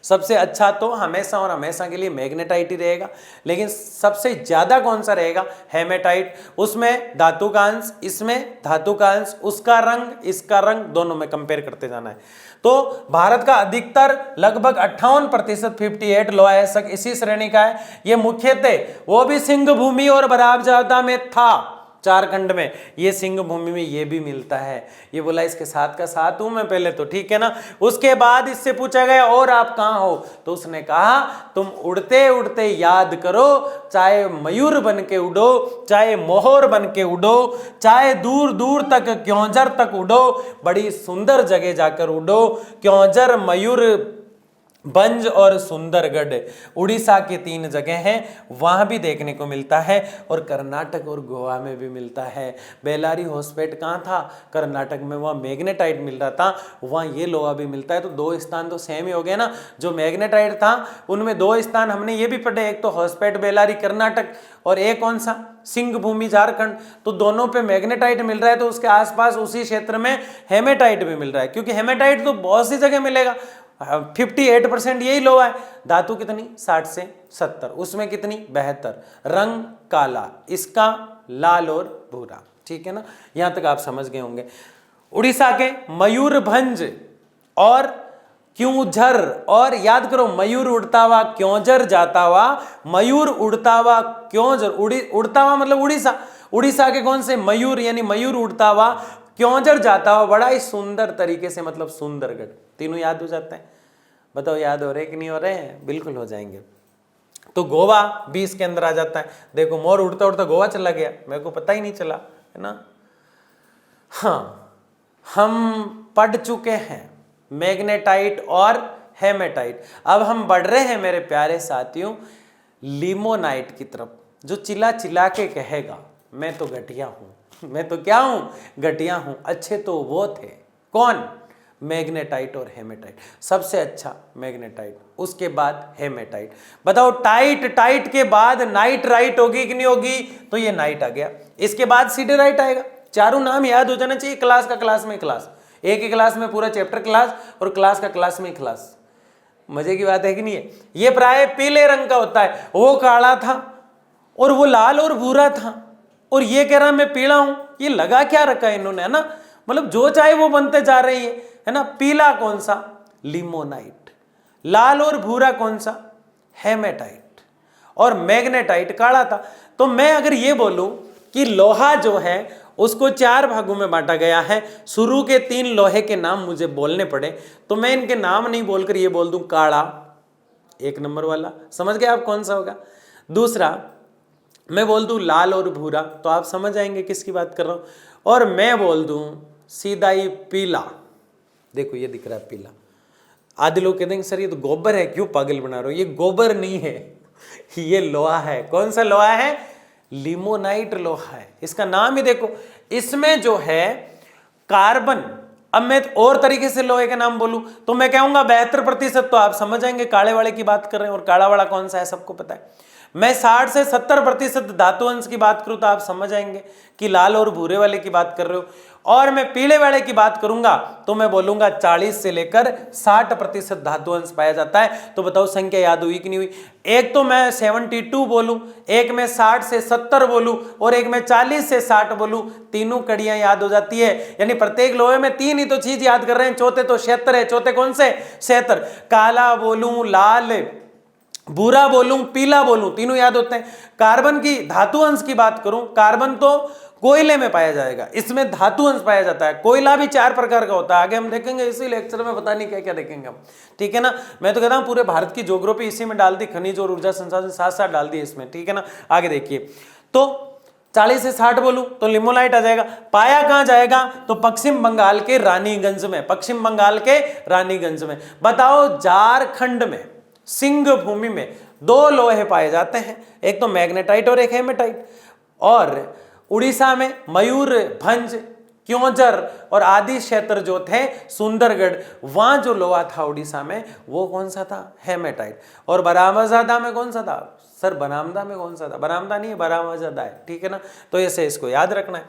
सबसे अच्छा तो हमेशा और हमेशा के लिए मैग्नेटाइट ही रहेगा, लेकिन सबसे ज्यादा कौन सा रहेगा? हेमेटाइट। उसमें धातु का अंश, इसमें धातु का अंश, उसका रंग इसका रंग, दोनों में कंपेयर करते जाना है। तो भारत का अधिकतर लगभग 58% 58 लोहा ऐसा इसी श्रेणी का है। ये मुख्यतः वो भी सिंहभूमि और बाराजमदा में था, झारखंड में। ये सिंहभूमि में ये भी मिलता है। ये बोला इसके साथ का साथ हूं मैं पहले तो, ठीक है ना। उसके बाद इससे पूछा गया और आप कहां हो, तो उसने कहा तुम उड़ते उड़ते याद करो, चाहे मयूर बन के उड़ो, चाहे मोहर बन के उड़ो, चाहे दूर दूर तक क्योंझर तक उड़ो, बड़ी सुंदर जगह जाकर उड़ो। क्योंझर, मयूर भंज और सुंदरगढ़ उड़ीसा के 3 जगह हैं, वहां भी देखने को मिलता है, और कर्नाटक और गोवा में भी मिलता है। बेलारी होसपेट कहाँ था? कर्नाटक में। वहाँ मैग्नेटाइट मिल रहा था, वहाँ ये लोहा भी मिलता है। तो 2 स्थान तो सेम ही हो गए ना। जो मैग्नेटाइट था उनमें 2 स्थान हमने ये भी पढ़े, एक तो होसपेट बेलारी कर्नाटक, और एक कौन सा? सिंहभूमि झारखंड। तो दोनों पे मैग्नेटाइट मिल रहा है, तो उसके आसपास उसी क्षेत्र में हेमेटाइट भी मिल रहा है, क्योंकि हेमेटाइट तो बहुत सी जगह मिलेगा। 58% यही लोहा है। धातु कितनी? 60 से 70। उसमें कितनी? 72। रंग काला, इसका लाल और भूरा, ठीक है ना। यहां तक आप समझ गए होंगे। उड़ीसा के मयूरभंज और क्योंझर, और याद करो मयूर उड़ता हुआ क्योंझर जाता हुआ, मयूर उड़ता हुआ क्योंझर, उड़ता हुआ मतलब उड़ीसा, उड़ीसा के कौन से मयूर, यानी मयूर उड़ता हुआ क्योंझर जाता हुआ बड़ा ही सुंदर तरीके से, मतलब सुंदरगढ़। तीनों याद हो जाते हैं। बताओ याद हो रहे कि नहीं हो रहे हैं? बिल्कुल हो जाएंगे। तो गोवा भी इसके अंदर आ जाता है। देखो मोर उड़ता उड़ता गोवा चला गया, मेरे को पता ही नहीं चला, है ना। हाँ, हम पढ़ चुके हैं मैग्नेटाइट और हेमेटाइट। अब हम बढ़ रहे हैं मेरे प्यारे साथियों लिमोनाइट की तरफ। जो चिल्ला चिल्ला के कहेगा मैं तो घटिया हूं, मैं तो क्या हूं? घटिया हूं। अच्छे तो वो थे, कौन? मैग्नेटाइट और हेमेटाइट। सबसे अच्छा मैग्नेटाइट, उसके बाद हेमेटाइट। बताओ टाइट, टाइट के बाद नाइट राइट होगी कि नहीं होगी? तो ये नाइट आ गया। इसके बाद सिडेराइट आएगा। चारों नाम याद हो जाना चाहिए। क्लास का क्लास में क्लास, एक ही क्लास में पूरा चैप्टर क्लास, और क्लास का क्लास में क्लास। मजे की बात है कि नहीं है? ये प्राय पीले रंग का होता है, वो काला था, और वो लाल और भूरा था, और ये कह रहा मैं पीला हूं। ये लगा क्या रखा है इन्होंने, है ना। मतलब जो चाहे वो बनते जा रही है ना। पीला कौन सा? लिमोनाइट। लाल और भूरा कौन सा? हेमेटाइट। और मैग्नेटाइट काला था। तो मैं अगर ये बोलूं कि लोहा जो है उसको 4 भागों में बांटा गया है, शुरू के 3 लोहे के नाम मुझे बोलने पड़े, तो मैं इनके नाम नहीं बोलकर ये बोल दूं काला, 1 नंबर वाला। समझ गए आप कौन सा होगा? दूसरा मैं बोल दूं लाल और भूरा, तो आप समझ आएंगे किसकी बात कर रहा हूं। और मैं बोल दूं सीधा ही पीला। देखो ये दिख रहा है पीला। आधे लोग कहते हैं सर ये तो गोबर है, क्यों पागल बना रहे हो? ये गोबर नहीं है, ये लोहा है। कौन सा लोहा है? लिमोनाइट लोहा है। इसका नाम ही देखो, इसमें जो है कार्बन। अब मैं और तरीके से लोहे का नाम बोलूं तो मैं कहूंगा 72%, तो आप समझ जाएंगे काले वाले की बात कर रहे हैं। और काला वाला कौन सा है सबको पता है। मैं 60 से 70% धातु अंश की बात करूं तो आप समझ आएंगे कि लाल और भूरे वाले की बात कर रहे हो। और मैं पीले वाले की बात करूंगा तो मैं बोलूंगा 40 से लेकर 60% धातु अंश पाया जाता है। तो बताओ संख्या याद हुई कि नहीं हुई? एक तो मैं 72 बोलूं, एक में 60 से 70 बोलूं, और एक में 40 से 60 बोलूं। तीनों कड़ियां याद हो जाती है। यानी प्रत्येक लोहे में 3 ही तो चीज याद कर रहे हैं। चौथे तो क्षेत्र है। चौथे कौन से? क्षेत्र। काला बोलूं, लाल भूरा बोलूं, पीला बोलूं, तीनों याद होते हैं। कार्बन की धातु अंश की बात करूं, कार्बन तो कोयले में पाया जाएगा, इसमें धातु अंश पाया जाता है। कोयला भी 4 प्रकार का होता है, आगे हम देखेंगे इसी लेक्चर में, पता नहीं क्या क्या देखेंगे हम, ठीक है ना। मैं तो कहता हूं पूरे भारत की ज्योग्राफी इसी में डाल दी, खनिज और ऊर्जा संसाधन साथ साथ डाल दिए इसमें, ठीक है ना। आगे देखिए, तो 40 से 60 बोलूं तो लिमोनाइट आ जाएगा। पाया कहां जाएगा? तो पश्चिम बंगाल के रानीगंज में, पश्चिम बंगाल के रानीगंज में। बताओ झारखंड में सिंह भूमि में 2 लोहे पाए जाते हैं, एक तो मैग्नेटाइट और एक हेमेटाइट। और उड़ीसा में मयूरभंज, क्योंझर और आदि क्षेत्र जो थे सुंदरगढ़, वहां जो लोहा था उड़ीसा में वो कौन सा था? हेमेटाइट। और बरामजादा में कौन सा था? सर बरामदा में कौन सा था? बरामदा नहीं है, बरामजादा है, ठीक है ना। तो ऐसे इसको याद रखना है।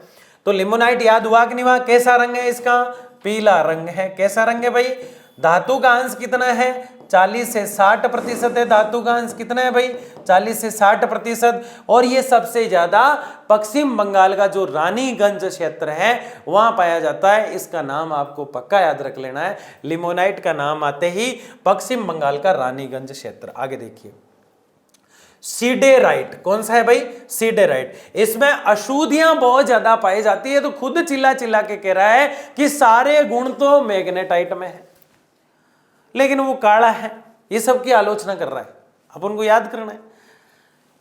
तो लिमोनाइट याद हुआ कि नहीं हुआ? कैसा रंग है इसका? पीला रंग है। कैसा रंग है भाई? धातु का अंश कितना है? 40 से 60% है। धातु का अंश कितना है भाई? 40 से 60%। और ये सबसे ज्यादा पश्चिम बंगाल का जो रानीगंज क्षेत्र है वहां पाया जाता है। इसका नाम आपको पक्का याद रख लेना है। लिमोनाइट का नाम आते ही पश्चिम बंगाल का रानीगंज क्षेत्र। आगे देखिए, सीडेराइट कौन सा है भाई? सीडेराइट। इसमें अशुद्धियां बहुत ज्यादा पाई जाती है। तो खुद चिल्ला चिल्ला के कह रहा है कि सारे गुण तो मैग्नेटाइट में है लेकिन वो काला है। ये सब की आलोचना कर रहा है, अपन को याद करना है।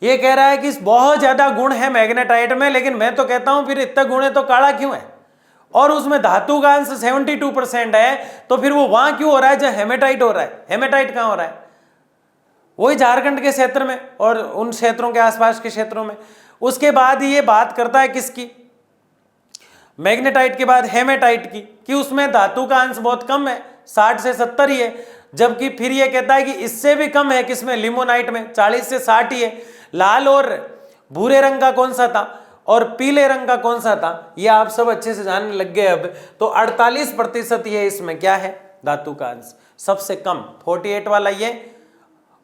ये कह रहा है कि बहुत ज्यादा गुण है मैग्नेटाइट में, लेकिन मैं तो कहता हूं फिर इतना गुण है तो काला क्यों है? और उसमें धातु का अंश 72% है, तो फिर वो वहां क्यों हो रहा है जहां हेमेटाइट हो रहा है? हेमेटाइट कहां हो रहा है? वही झारखंड के क्षेत्र में और उन क्षेत्रों के आसपास के क्षेत्रों में। उसके बाद ये बात करता है किसकी? मैग्नेटाइट के बाद हेमेटाइट की, कि उसमें धातु का अंश बहुत कम है, 60 से 70 ही है। जबकि फिर ये कहता है कि इससे भी कम है किसमें? लिमोनाइट में, 40 से 60 ही है। लाल और भूरे रंग का कौन सा था और पीले रंग का कौन सा था, ये आप सब अच्छे से जानने लग गए अब। तो 48% ये इसमें क्या है? धातु का अंश। सबसे कम 48 वाला ये,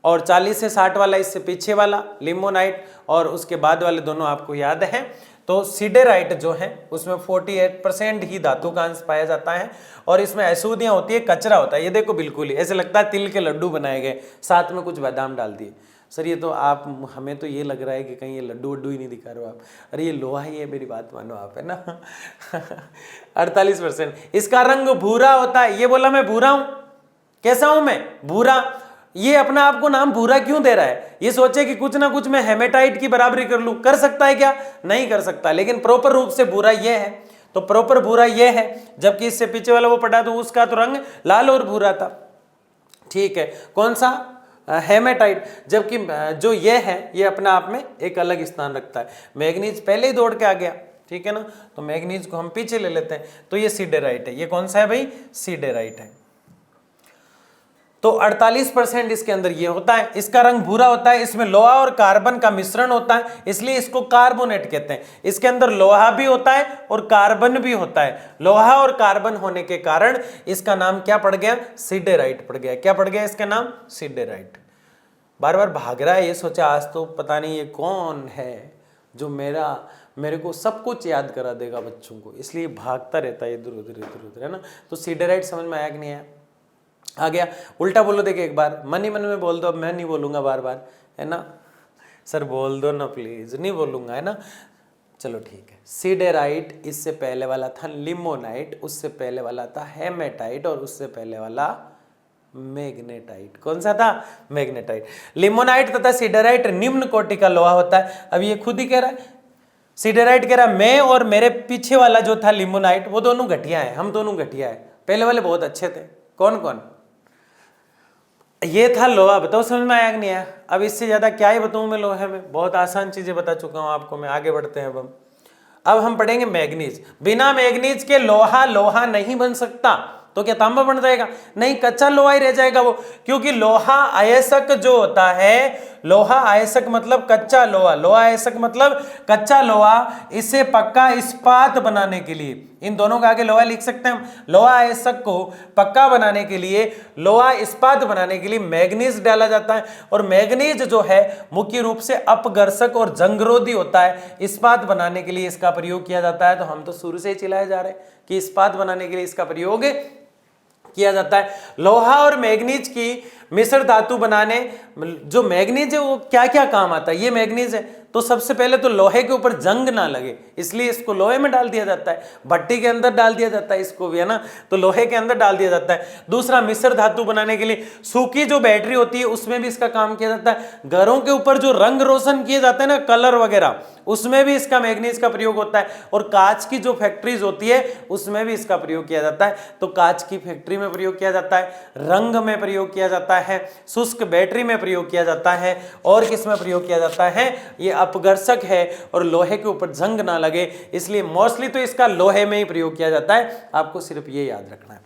और 40 से 60 वाला इससे पीछे वाला लिमोनाइट, और उसके बाद वाले दोनों आपको याद है। तो सिडेराइट जो है उसमें 48% ही धातु का अंश पाया जाता है और इसमें अशुद्धियां होती है, कचरा होता है। ये देखो बिल्कुल ही ऐसे लगता है तिल के लड्डू बनाए गए, साथ में कुछ बादाम डाल दिए। सर ये तो आप, हमें तो ये लग रहा है कि कहीं ये लड्डू वड्डू ही नहीं दिखा रहे हो आप। अरे ये लोहा ही है, मेरी बात मानो आप, है ना। 48%। इसका रंग भूरा होता है। ये बोला मैं भूरा हूं, कैसा हूं मैं? भूरा। ये अपना आपको नाम भूरा क्यों दे रहा है? ये सोचे कि कुछ ना कुछ मैं हेमेटाइट की बराबरी कर लूं। कर सकता है क्या? नहीं कर सकता। लेकिन प्रॉपर रूप से भूरा ये है, तो प्रॉपर भूरा ये है। जबकि इससे पीछे वाला वो पढ़ा तो उसका तो रंग लाल और भूरा था। ठीक है, कौन सा? हेमेटाइट। जबकि जो ये है ये अपने आप में एक अलग स्थान रखता है। मैग्नीज पहले ही दौड़ के आ गया, ठीक है ना, तो मैग्नीज को हम पीछे ले लेते हैं। तो ये सिडेराइट है। ये कौन सा है भाई? सिडेराइट है। तो 48% इसके अंदर ये होता है। इसका रंग भूरा होता है। इसमें लोहा और कार्बन का मिश्रण होता है, इसलिए इसको कार्बोनेट कहते हैं। इसके अंदर लोहा भी होता है और कार्बन भी होता है। लोहा और कार्बन होने के कारण इसका नाम क्या पड़ गया? सिडेराइट पड़ गया। क्या पड़ गया इसका नाम? सिडेराइट। बार बार भाग रहा है, ये सोचा आज तो पता नहीं ये कौन है जो मेरे को सब कुछ याद करा देगा बच्चों को, इसलिए भागता रहता है इधर उधर इधर उधर, है ना। तो सिडेराइट समझ में आया कि नहीं आया? आ गया। उल्टा बोलो देखिए एक बार, मन ही मन में बोल दो। अब मैं नहीं बोलूंगा बार बार, है ना। सर बोल दो ना प्लीज। नहीं बोलूंगा, है ना। चलो ठीक है। सिडेराइट, इससे पहले वाला था लिमोनाइट, उससे पहले वाला था हेमेटाइट और उससे पहले वाला मैग्नेटाइट। कौन सा था? मैग्नेटाइट। लिमोनाइट तथा सिडेराइट निम्न कोटि का लोहा होता है। अब ये खुद ही कह रहा है, सिडेराइट कह रहा है मैं और मेरे पीछे वाला जो था लिमोनाइट, वो दोनों घटिया है, हम दोनों घटिया है। पहले वाले बहुत अच्छे थे। कौन कौन? ये था लोहा। बताओ समझ में आया कि नहीं आया? अब इससे ज्यादा क्या ही बताऊं मैं लोहे में, बहुत आसान चीजें बता चुका हूं आपको मैं। आगे बढ़ते हैं अब हम पढ़ेंगे मैग्नीज। बिना मैग्नीज के लोहा नहीं बन सकता। तो क्या तांबा बन जाएगा? नहीं, कच्चा लोहा ही रह जाएगा वो। क्योंकि लोहा अयस्क जो होता है, लोहा अयस्क मतलब कच्चा लोहा, लोहा अयस्क मतलब कच्चा लोहा, इसे पक्का इस्पात बनाने के लिए, इन दोनों का आगे लोहा लिख सकते हैं हम। लोहा अयस्क को पक्का बनाने के लिए, लोहा इस्पात बनाने के लिए मैग्नीज डाला जाता है। और मैग्नीज जो है मुख्य रूप से अपघर्षक और जंगरोधी होता है। इस्पात बनाने के लिए इसका प्रयोग किया जाता है। तो हम तो शुरू से ही चिल्लाए जा रहे हैं कि इस्पात बनाने के लिए इसका प्रयोग किया जाता है। लोहा और मैग्नीज की मिश्र धातु बनाने, जो मैग्नीज है वो क्या क्या काम आता है? ये मैग्नीज है तो सबसे पहले तो लोहे के ऊपर जंग ना लगे, इसलिए इसको लोहे में डाल दिया जाता है। भट्टी के अंदर डाल दिया जाता है इसको भी, है ना, तो लोहे के अंदर डाल दिया जाता है। दूसरा, मिश्र धातु बनाने के लिए सूखी जो बैटरी होती है उसमें भी इसका काम किया जाता है। घरों के ऊपर जो रंग रोशन किए जाते हैं ना, कलर वगैरह, उसमें भी इसका मैग्नीज का प्रयोग होता है। और कांच की जो फैक्ट्रीज होती है उसमें भी इसका प्रयोग किया जाता है। तो कांच की फैक्ट्री में प्रयोग किया जाता है, रंग में प्रयोग किया जाता है, शुष्क बैटरी में प्रयोग किया जाता है, और किस में प्रयोग किया जाता है? ये अपघर्षक है और लोहे के ऊपर जंग ना लगे, इसलिए मोस्टली तो इसका लोहे में ही प्रयोग किया जाता है। आपको सिर्फ ये याद रखना है।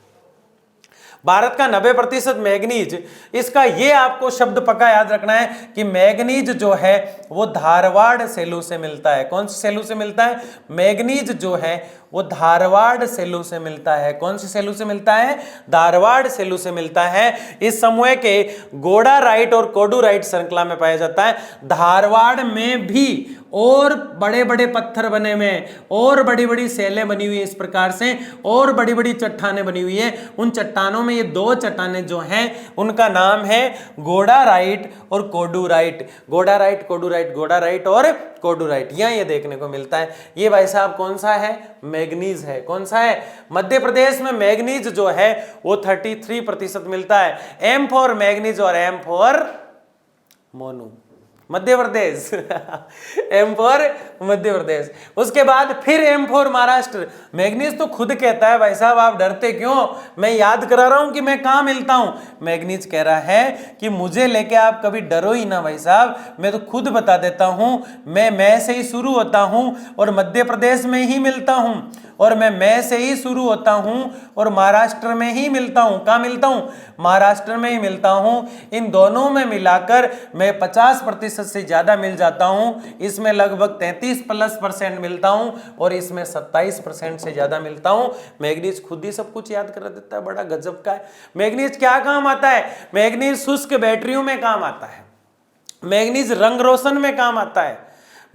भारत का 90% मैग्नीज, इसका ये आपको शब्द पक्का याद रखना है कि मैग्नीज जो है वो धारवाड़ सेलू से मिलता है। कौन सी सेलू से मिलता है? मैग्नीज जो है वो धारवाड़ सेलू से मिलता है। कौन सी सेलू से मिलता है? धारवाड़ सेलू से मिलता है। इस समूह के गोडाराइट और कोडुराइट श्रृंखला में पाया जाता है। धारवाड़ में भी और बड़े बड़े पत्थर बने हुए हैं, और बड़ी बड़ी सेलें बनी हुई है इस प्रकार से, और बड़ी बड़ी चट्टानें बनी हुई है। उन चट्टानों में ये दो चट्टानें जो हैं उनका नाम है गोडाराइट और कोडुराइट। गोडाराइट कोडुराइट, गोडाराइट और कोडुराइट, यहाँ ये देखने को मिलता है। ये भाई साहब कौन सा है? मैग्नीज है। कौन सा है? मध्य प्रदेश में मैग्नीज जो है वो 33% मिलता है। एम फॉर मैग्नीज और M for Monu, Madhya Pradesh. M for Madhya Pradesh. उसके बाद फिर एम फॉर महाराष्ट्र। मैग्नीज तो खुद कहता है भाई साहब आप डरते क्यों? मैं याद करा रहा हूं कि मैं कहां मिलता हूं। मैग्नीज कह रहा है कि मुझे लेके आप कभी डरो ही ना भाई साहब, मैं तो खुद बता देता हूं। मैं से ही शुरू होता हूं और मध्य प्रदेश में ही मिलता हूं, और मैं से ही शुरू होता हूं और महाराष्ट्र में ही मिलता हूं। कहां मिलता हूं? महाराष्ट्र में ही मिलता हूं। इन दोनों में मिलाकर मैं 50% से ज्यादा मिल जाता हूं। इसमें लगभग 33+% मिलता हूं और इसमें 27% से ज्यादा मिलता हूं। मैग्नीज खुद ही सब कुछ याद करा देता है, बड़ा गजब का है। मैग्नीज क्या काम आता है? मैग्नीज शुष्क बैटरियों में काम आता है। मैग्नीज रंग रोशन में काम आता है।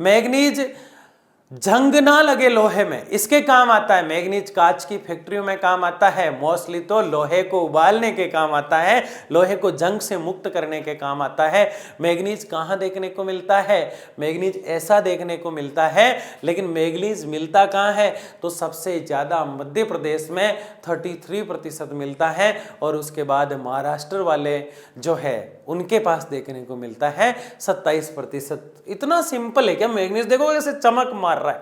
मैग्नीज जंग ना लगे लोहे में, इसके काम आता है। मैग्नीज कांच की फैक्ट्रियों में काम आता है, मोस्टली तो लोहे को उबालने के काम आता है, लोहे को जंग से मुक्त करने के काम आता है। मैग्नीज कहाँ देखने को मिलता है? मैग्नीज ऐसा देखने को मिलता है, लेकिन मैग्नीज मिलता कहाँ है? तो सबसे ज्यादा मध्य प्रदेश में 33% मिलता है, और उसके बाद महाराष्ट्र वाले जो है उनके पास देखने को मिलता है 27%। इतना सिंपल है क्या? मैग्नीज देखो कैसे चमक मार रहा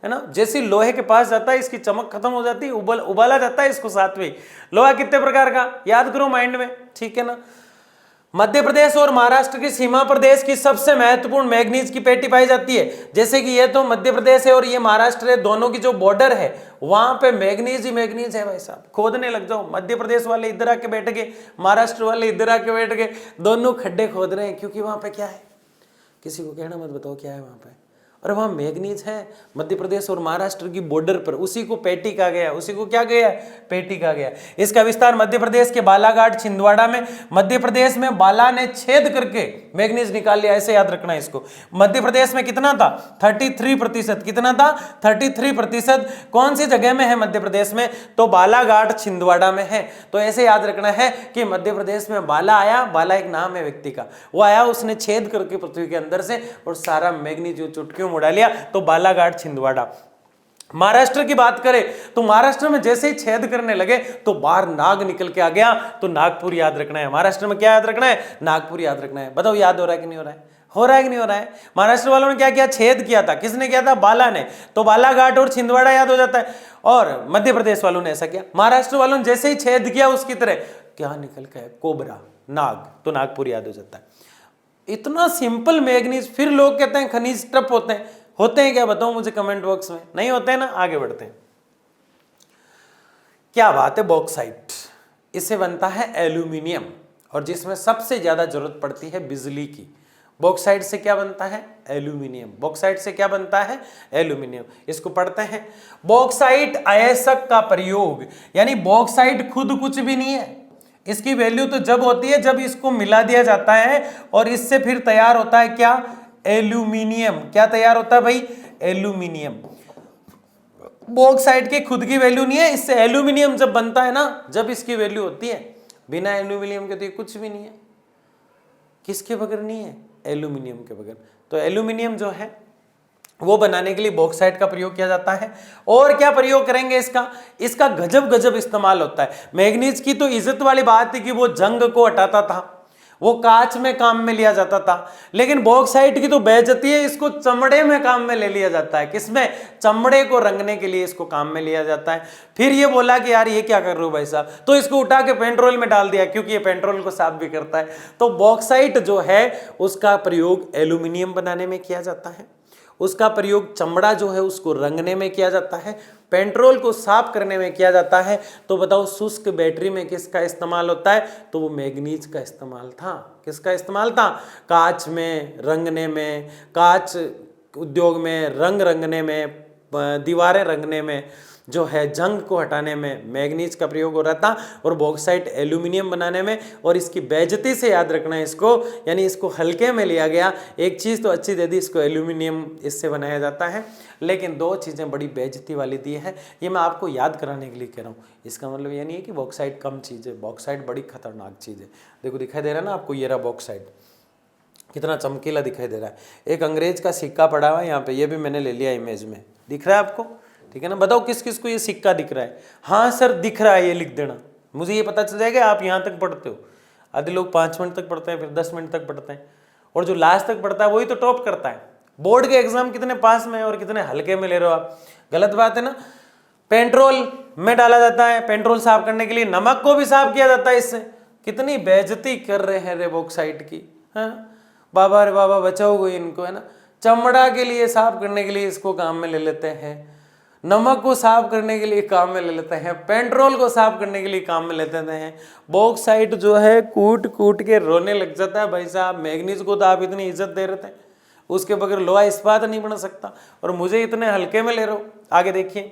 है ना, जैसे लोहे के पास जाता है इसकी चमक खत्म हो जाती है, उबाला जाता है इसको साथ में। लोहा कितने प्रकार का याद करो माइंड में, ठीक है ना। मध्य प्रदेश और महाराष्ट्र की सीमा प्रदेश की सबसे महत्वपूर्ण मैग्नीज की पेटी पाई जाती है। जैसे कि ये तो मध्य प्रदेश है और ये महाराष्ट्र है, दोनों की जो बॉर्डर है वहां पे मैग्नीज ही मैग्नीज है भाई साहब। खोदने लग जाओ, मध्य प्रदेश वाले इधर आके बैठ गए, महाराष्ट्र वाले इधर आके बैठ गए, दोनों खड्डे खोद रहे हैं, क्योंकि वहां पे क्या है, किसी को कहना मत बताओ क्या है वहां पे। और वहाँ मैग्नीज है मध्य प्रदेश और महाराष्ट्र की बॉर्डर पर, उसी को पेटी कहा गया, उसी को क्या गया, पेटी कहा गया। इसका विस्तार मध्य प्रदेश के बालाघाट छिंदवाड़ा में, मध्य प्रदेश में बाला ने छेद करके मैग्नीज निकाल लिया, ऐसे याद रखना है इसको। मध्य प्रदेश में कितना था? 33%। कितना था? 33%। कौन सी जगह में है मध्य प्रदेश में? तो बालाघाट छिंदवाड़ा में है। तो ऐसे याद रखना है कि मध्य प्रदेश में बाला आया, बाला एक नाम है व्यक्ति का, वो आया, उसने छेद करके पृथ्वी के अंदर से और सारा मैग्नीज चुटकियों उड़ा लिया, तो बालाघाट छिंदवाड़ा। महाराष्ट्र की बात करें तो महाराष्ट्र में जैसे ही छेद करने लगे तो बाहर नाग निकल के आ गया, तो नागपुर याद रखना है। महाराष्ट्र में क्या याद रखना है? नागपुर याद रखना है। बताओ याद हो रहा है कि नहीं हो रहा है? हो रहा है कि नहीं हो रहा है? महाराष्ट्र वालों ने क्या किया? छेद किया था। किसने किया था? बाला ने। तो बालाघाट और छिंदवाड़ा याद हो जाता है। और मध्य प्रदेश वालों ने ऐसा किया, महाराष्ट्र वालों ने जैसे ही छेद किया उसकी तरह क्या निकल के? कोबरा, नाग, तो नागपुर याद हो जाता है। इतना सिंपल मैग्नीज। फिर लोग कहते हैं खनिज ट्रप होते हैं क्या? बताओ मुझे कमेंट बॉक्स में। नहीं होते हैं ना? आगे बढ़ते हैं। क्या बात है, बॉक्साइट, इससे बनता है एल्यूमिनियम, और जिसमें सबसे ज्यादा जरूरत पड़ती है बिजली की। बॉक्साइट से क्या बनता है? एल्यूमिनियम। बॉक्साइट से क्या बनता है? एल्यूमिनियम। इसको पढ़ते हैं। बॉक्साइट अयस्क का प्रयोग, यानी बॉक्साइट खुद कुछ भी नहीं है, इसकी वैल्यू तो जब होती है जब इसको मिला दिया जाता है, और इससे फिर तैयार होता है क्या? एल्यूमिनियम। क्या तैयार होता है भाई? एल्यूमिनियम। बॉक्साइट की खुद की वैल्यू नहीं है, इससे एल्यूमिनियम जब बनता है ना, जब इसकी वैल्यू होती है। बिना एल्यूमिनियम के तो ये कुछ भी नहीं है। किसके बगैर नहीं है? एल्यूमिनियम के बगैर। तो एल्यूमिनियम जो है वो बनाने के लिए बॉक्साइट का प्रयोग किया जाता है। और क्या प्रयोग करेंगे इसका गजब गजब इस्तेमाल होता है। मैग्नीज की तो इज्जत वाली बात थी कि वो जंग को हटाता था, वो कांच में काम में लिया जाता था, लेकिन बॉक्साइट की तो बेइज्जती है, इसको चमड़े में काम में ले लिया जाता है। किसमें? चमड़े को रंगने के लिए इसको काम में लिया जाता है। फिर ये बोला कि यार ये क्या कर रहे हो भाई साहब, तो इसको उठा के पेट्रोल में डाल दिया, क्योंकि ये पेट्रोल को साफ भी करता है। तो बॉक्साइट जो है उसका प्रयोग एल्यूमिनियम बनाने में किया जाता है, उसका प्रयोग चमड़ा जो है उसको रंगने में किया जाता है, पेट्रोल को साफ करने में किया जाता है। तो बताओ शुष्क बैटरी में किसका इस्तेमाल होता है? तो वो मैग्नीज का इस्तेमाल था। किसका इस्तेमाल था? कांच में रंगने में, कांच उद्योग में रंग रंगने में, दीवारें रंगने में, जो है जंग को हटाने में मैग्नीज का प्रयोग हो रहा था, और बॉक्साइट एल्यूमिनियम बनाने में। और इसकी बेइज्जती से याद रखना है इसको, यानी इसको हल्के में लिया गया। एक चीज़ तो अच्छी दे दी, इसको एल्यूमिनियम इससे बनाया जाता है, लेकिन दो चीज़ें बड़ी बेइज्जती वाली दी है। ये मैं आपको याद कराने के लिए कह रहा हूँ। इसका मतलब ये नहीं है कि बॉक्साइट कम चीज़ है, बॉक्साइट बड़ी खतरनाक चीज़ है। देखो दिखाई दे रहा है ना आपको, ये रहा बॉक्साइट, कितना चमकीला दिखाई दे रहा है। एक अंग्रेज का सिक्का पड़ा हुआ है यहाँ पे, ये भी मैंने ले लिया इमेज में, दिख रहा है आपको? ठीक है ना? बताओ किस किस को ये सिक्का दिख रहा है? हाँ सर दिख रहा है, ये लिख देना, मुझे ये पता चल जाएगा आप यहाँ तक पढ़ते हो। आधे लोग 5 मिनट तक पढ़ते हैं, फिर 10 मिनट तक पढ़ते हैं, और जो लास्ट तक पढ़ता है वही तो टॉप करता है। बोर्ड के एग्जाम कितने पास में और कितने हल्के में ले रहे हो आप, गलत बात है ना। पेट्रोल में डाला जाता है, पेट्रोल साफ करने के लिए नमक को भी साफ किया जाता है इससे। कितनी बेइज्जती कर रहे हैं रे बॉक्साइट की। हाँ बाबा रे बाबा, बचाओ कोई इनको, है ना। चमड़ा के लिए साफ करने के लिए इसको काम में ले लेते हैं, नमक को साफ करने के लिए काम में ले लेते हैं, पेट्रोल को साफ करने के लिए काम में लेते हैं। बॉक्साइट जो है कूट कूट के रोने लग जाता है भाई साहब। मैग्नीज को तो आप इतनी इज्जत दे रहे थे, उसके बगैर लोहा इस्पात नहीं बन सकता, और मुझे इतने हल्के में ले रहे हो। आगे देखिए,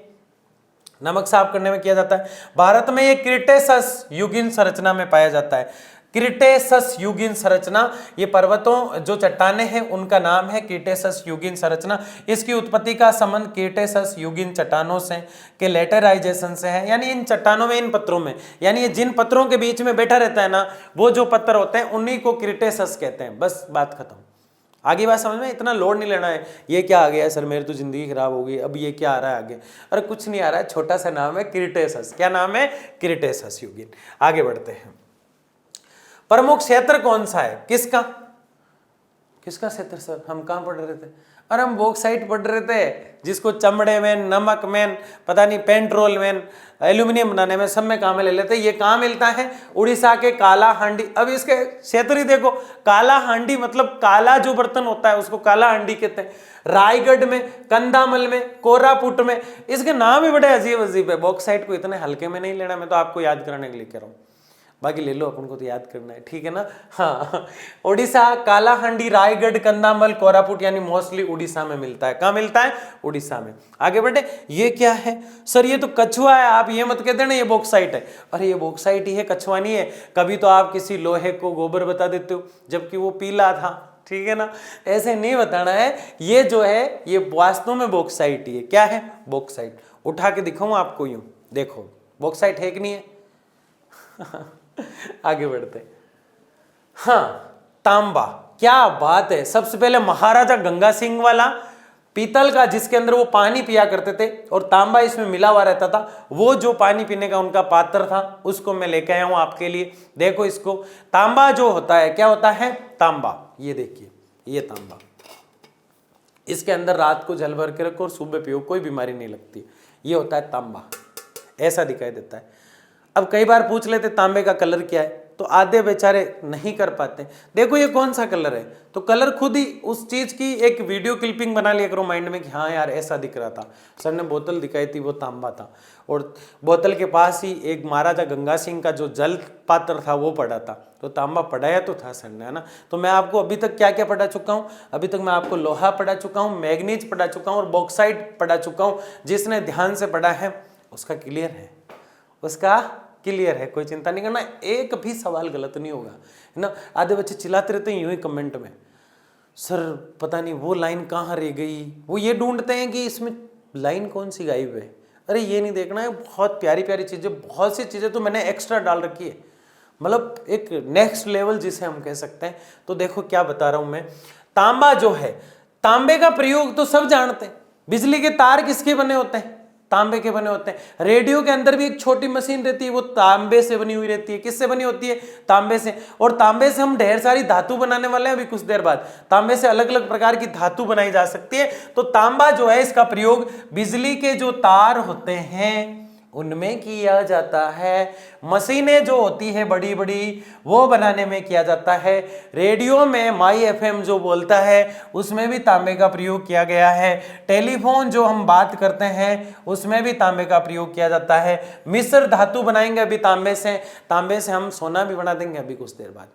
नमक साफ करने में किया जाता है। भारत में ये क्रिटेशस युगीन संरचना में पाया जाता है। क्रिटेशस युगीन संरचना। ये पर्वतों जो चट्टानें हैं उनका नाम है क्रिटेशस युगीन संरचना। इसकी उत्पत्ति का संबंध क्रिटेशस युगीन चट्टानों से के लेटराइजेशन से है, यानी इन चट्टानों में, इन पत्थरों में, यानी ये जिन पत्थरों के बीच में बैठा रहता है ना, वो जो पत्थर होते हैं उन्हीं को क्रिटेशस कहते हैं। बस बात खत्म। आगे बात समझ में, इतना लोड नहीं लेना है। ये क्या आ गया है सर, मेरी तो जिंदगी खराब हो गई, अब ये क्या आ रहा है आगे? अरे कुछ नहीं आ रहा है, छोटा सा नाम है क्रिटेशस। क्या नाम है? क्रिटेशस युगीन। आगे बढ़ते हैं। प्रमुख क्षेत्र कौन सा है? किसका क्षेत्र सर? हम कहाँ पढ़ रहे थे? अरे हम बॉक्साइट पढ़ रहे थे, जिसको चमड़े में, नमक में, पता नहीं पेट्रोल में, एल्यूमिनियम बनाने में, सब में काम में ले लेते हैं। ये कहाँ मिलता है? उड़ीसा के काला हांडी। अब इसके क्षेत्र ही देखो, काला हांडी मतलब काला जो बर्तन होता है उसको काला हांडी कहते हैं। रायगढ़ में, कंधामल में, कोरापुट में। इसके नाम ही बड़े अजीब अजीब है। बॉक्साइट को इतने हल्के में नहीं लेना, मैं तो आपको याद कराने के लिए कह रहा हूँ, बाकी ले लो, अपन को तो याद करना है, ठीक है ना। हाँ, उड़ीसा, कालाहांडी, रायगढ़, कंधामल, कोरापुट, यानी मोस्टली उड़ीसा में मिलता है। कहाँ मिलता है? उड़ीसा में। आगे बढ़े। ये क्या है सर? ये तो कछुआ है। आप ये मत कहते ना ये बॉक्साइट है। अरे ये बॉक्साइट ही है, कछुआ नहीं है। कभी तो आप किसी लोहे को गोबर बता देते हो जबकि वो पीला था, ठीक है ना। ऐसे नहीं बताना है। ये जो है ये वास्तव में बॉक्साइट ही है। क्या है? बॉक्साइट। उठा के दिखाऊं आपको, यूं देखो, बॉक्साइट है कि नहीं है? आगे बढ़ते। हाँ, तांबा। क्या बात है। सबसे पहले महाराजा गंगा सिंह वाला पीतल का, जिसके अंदर वो पानी पिया करते थे और तांबा इसमें मिला हुआ रहता था, वो जो पानी पीने का उनका पात्र था उसको मैं लेके आया हूं आपके लिए। देखो इसको, तांबा जो होता है, क्या होता है? तांबा। ये देखिए, ये तांबा, इसके अंदर रात को जल भर के रखो और सुबह पियो, कोई बीमारी नहीं लगती। ये होता है तांबा, ऐसा दिखाई देता है। अब कई बार पूछ लेते तांबे का कलर क्या है, तो आधे बेचारे नहीं कर पाते। देखो ये कौन सा कलर है, तो कलर खुद ही उस चीज की एक वीडियो क्लिपिंग बना लिया करो माइंड में कि हाँ यार ऐसा दिख रहा था। सर ने बोतल दिखाई थी, वो तांबा था, और बोतल के पास ही एक महाराजा गंगा सिंह का जो जल पात्र था वो पड़ा था, तो तांबा पढ़ाया तो था सर ने, है ना। तो मैं आपको अभी तक क्या क्या पढ़ा चुका हूँ? अभी तक मैं आपको लोहा पढ़ा चुका हूँ, मैग्नीज पढ़ा चुका हूँ और बॉक्साइट पढ़ा चुका हूँ। जिसने ध्यान से पढ़ा है उसका क्लियर है, उसका क्लियर है, कोई चिंता नहीं करना, एक भी सवाल गलत नहीं होगा, है ना। आधे बच्चे चिल्लाते रहते हैं यूं ही कमेंट में, सर पता नहीं वो लाइन कहाँ रह गई, वो ये ढूंढते हैं कि इसमें लाइन कौन सी गायब है। अरे ये नहीं देखना है, बहुत प्यारी प्यारी चीज़ें, बहुत सी चीज़ें तो मैंने एक्स्ट्रा डाल रखी है, मतलब एक नेक्स्ट लेवल जिसे हम कह सकते हैं। तो देखो क्या बता रहा हूं मैं। तांबा जो है, तांबे का प्रयोग तो सब जानते हैं। बिजली के तार किसके बने होते हैं? तांबे के बने होते हैं। रेडियो के अंदर भी एक छोटी मशीन रहती है, वो तांबे से बनी हुई रहती है। किससे बनी होती है? तांबे से। और तांबे से हम ढेर सारी धातु बनाने वाले हैं अभी कुछ देर बाद। तांबे से अलग अलग प्रकार की धातु बनाई जा सकती है। तो तांबा जो है, इसका प्रयोग बिजली के जो तार होते हैं उनमें किया जाता है। मशीनें जो होती है बड़ी बड़ी, वो बनाने में किया जाता है। रेडियो में माई एफएम जो बोलता है उसमें भी तांबे का प्रयोग किया गया है। टेलीफोन जो हम बात करते हैं उसमें भी तांबे का प्रयोग किया जाता है। मिश्र धातु बनाएंगे अभी तांबे से, तांबे से हम सोना भी बना देंगे अभी कुछ देर बाद।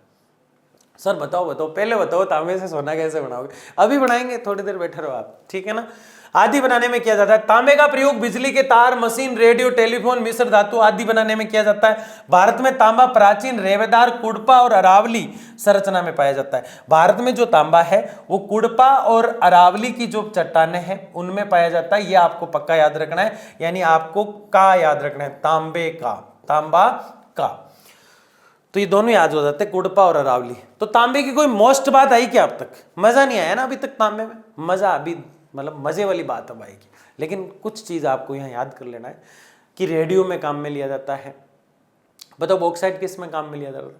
सर बताओ पहले बताओ तांबे से सोना कैसे बनाओगे? अभी बनाएंगे, थोड़ी देर बैठे रहो आप, ठीक है ना। आदि बनाने में किया जाता है। तांबे का प्रयोग बिजली के तार, मशीन, रेडियो, टेलीफोन, मिश्र धातु आदि बनाने में किया जाता है। भारत में तांबा प्राचीन रेवेदार, कुड़पा और अरावली संरचना में पाया जाता है। भारत में जो तांबा है वो कुड़पा और अरावली की जो चट्टानें हैं उनमें पाया जाता है। ये आपको पक्का याद रखना है, यानी आपको का याद रखना है, तांबे का, तांबा का, तो ये दोनों याद हो जाते हैं, कुड़पा और अरावली। तो तांबे की कोई मोस्ट बात आई क्या अब तक? मजा नहीं आया ना अभी तक तांबे में? मजा अभी, मतलब मजे वाली बात अब आएगी। लेकिन कुछ चीज आपको यहाँ याद कर लेना है कि रेडियो में काम में लिया जाता है। बताओ बॉक्साइट किस में काम में लिया जाता है?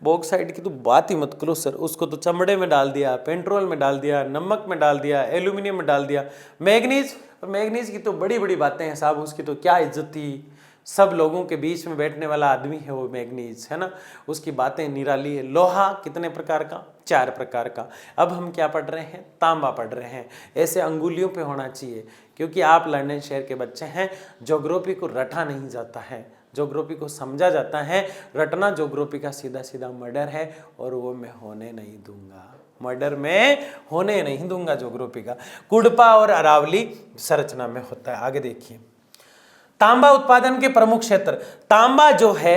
बॉक्साइट की तो बात ही मत करो सर, उसको तो चमड़े में डाल दिया, पेट्रोल में डाल दिया, नमक में डाल दिया, एल्यूमिनियम में डाल दिया। मैग्नीज, मैग्नीज की तो बड़ी बड़ी बातें हैं साहब, उसकी तो क्या इज्जत थी, सब लोगों के बीच में बैठने वाला आदमी है वो मैग्नीज, है ना, उसकी बातें निराली है। लोहा कितने प्रकार का? 4 प्रकार का। अब हम क्या पढ़ रहे हैं? तांबा पढ़ रहे हैं। ऐसे अंगुलियों पे होना चाहिए, क्योंकि आप लंदन शहर के बच्चे हैं। ज्योग्राफी को रटा नहीं जाता है, ज्योग्राफी को समझा जाता है। रटना ज्योग्राफी का सीधा सीधा मर्डर है, और वो मैं होने नहीं दूंगा, मर्डर में होने नहीं दूंगा ज्योग्राफी का। कुड़पा और अरावली संरचना में होता है। आगे देखिए, तांबा उत्पादन के प्रमुख क्षेत्र। तांबा जो है